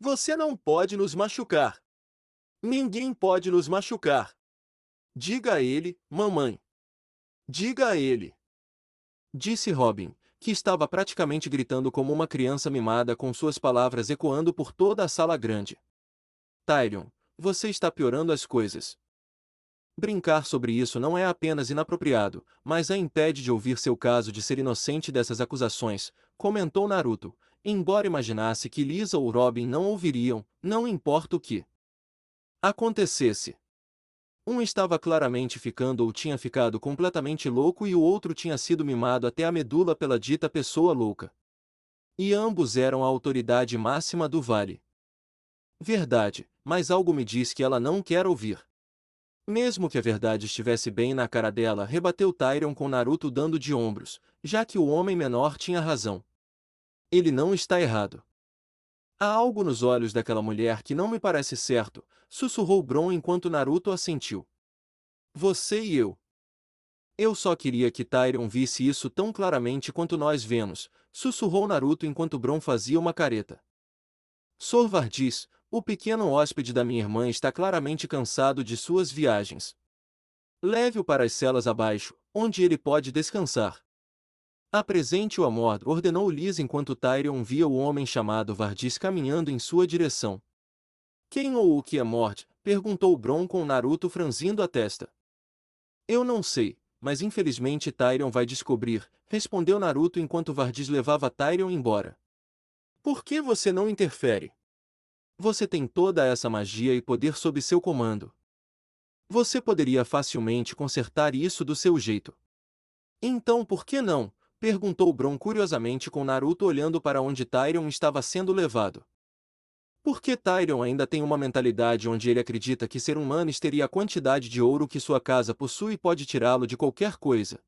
Você não pode nos machucar. Ninguém pode nos machucar. Diga a ele, mamãe. Diga a ele. Disse Robin, que estava praticamente gritando como uma criança mimada com suas palavras ecoando por toda a sala grande. Tyrion, você está piorando as coisas. Brincar sobre isso não é apenas inapropriado, mas a impede de ouvir seu caso de ser inocente dessas acusações, comentou Naruto, embora imaginasse que Lisa ou Robin não ouviriam, não importa o que acontecesse. Um estava claramente ficando ou tinha ficado completamente louco e o outro tinha sido mimado até a medula pela dita pessoa louca. E ambos eram a autoridade máxima do vale. Verdade, mas algo me diz que ela não quer ouvir. Mesmo que a verdade estivesse bem na cara dela, rebateu Tyrion com Naruto dando de ombros, já que o homem menor tinha razão. Ele não está errado. Há algo nos olhos daquela mulher que não me parece certo, sussurrou Bronn enquanto Naruto assentiu. Você e eu. Eu só queria que Tyrion visse isso tão claramente quanto nós vemos, sussurrou Naruto enquanto Bronn fazia uma careta. Sor Vardis, o pequeno hóspede da minha irmã está claramente cansado de suas viagens. Leve-o para as celas abaixo, onde ele pode descansar. Apresente-o a Mord, ordenou Liz enquanto Tyrion via o homem chamado Vardis caminhando em sua direção. Quem ou o que é Mord? Perguntou Bronn com Naruto franzindo a testa. Eu não sei, mas infelizmente Tyrion vai descobrir, respondeu Naruto enquanto Vardis levava Tyrion embora. Por que você não interfere? Você tem toda essa magia e poder sob seu comando. Você poderia facilmente consertar isso do seu jeito. Então por que não? Perguntou Bronn curiosamente com Naruto olhando para onde Tyrion estava sendo levado. Porque Tyrion ainda tem uma mentalidade onde ele acredita que ser um Lannister teria a quantidade de ouro que sua casa possui e pode tirá-lo de qualquer coisa.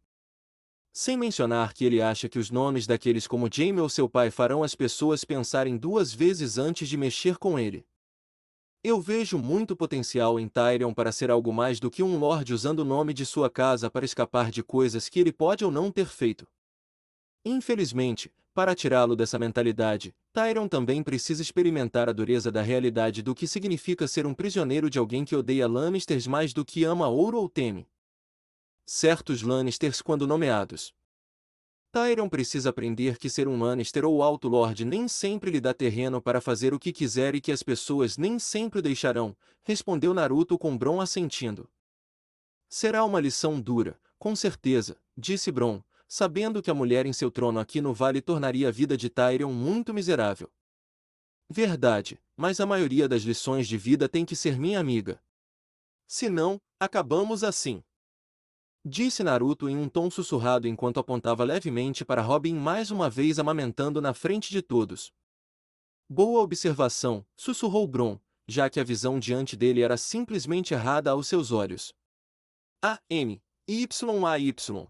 Sem mencionar que ele acha que os nomes daqueles como Jaime ou seu pai farão as pessoas pensarem duas vezes antes de mexer com ele. Eu vejo muito potencial em Tyrion para ser algo mais do que um lord usando o nome de sua casa para escapar de coisas que ele pode ou não ter feito. Infelizmente, para tirá-lo dessa mentalidade, Tyrion também precisa experimentar a dureza da realidade do que significa ser um prisioneiro de alguém que odeia Lannisters mais do que ama ouro ou teme certos Lannisters quando nomeados. Tyrion precisa aprender que ser um Lannister ou Alto Lorde nem sempre lhe dá terreno para fazer o que quiser e que as pessoas nem sempre o deixarão, respondeu Naruto com Bronn assentindo. Será uma lição dura, com certeza, disse Bronn, sabendo que a mulher em seu trono aqui no vale tornaria a vida de Tyrion muito miserável. Verdade, mas a maioria das lições de vida tem que ser minha amiga. Senão, acabamos assim. Disse Naruto em um tom sussurrado enquanto apontava levemente para Robin mais uma vez amamentando na frente de todos. Boa observação, sussurrou Bronn, já que a visão diante dele era simplesmente errada aos seus olhos. A-M, Y-A-Y.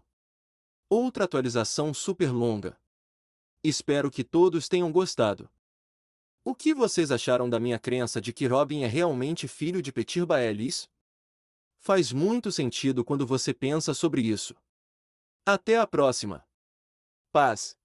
Outra atualização super longa. Espero que todos tenham gostado. O que vocês acharam da minha crença de que Robin é realmente filho de Petyr Baelis? Faz muito sentido quando você pensa sobre isso. Até a próxima. Paz.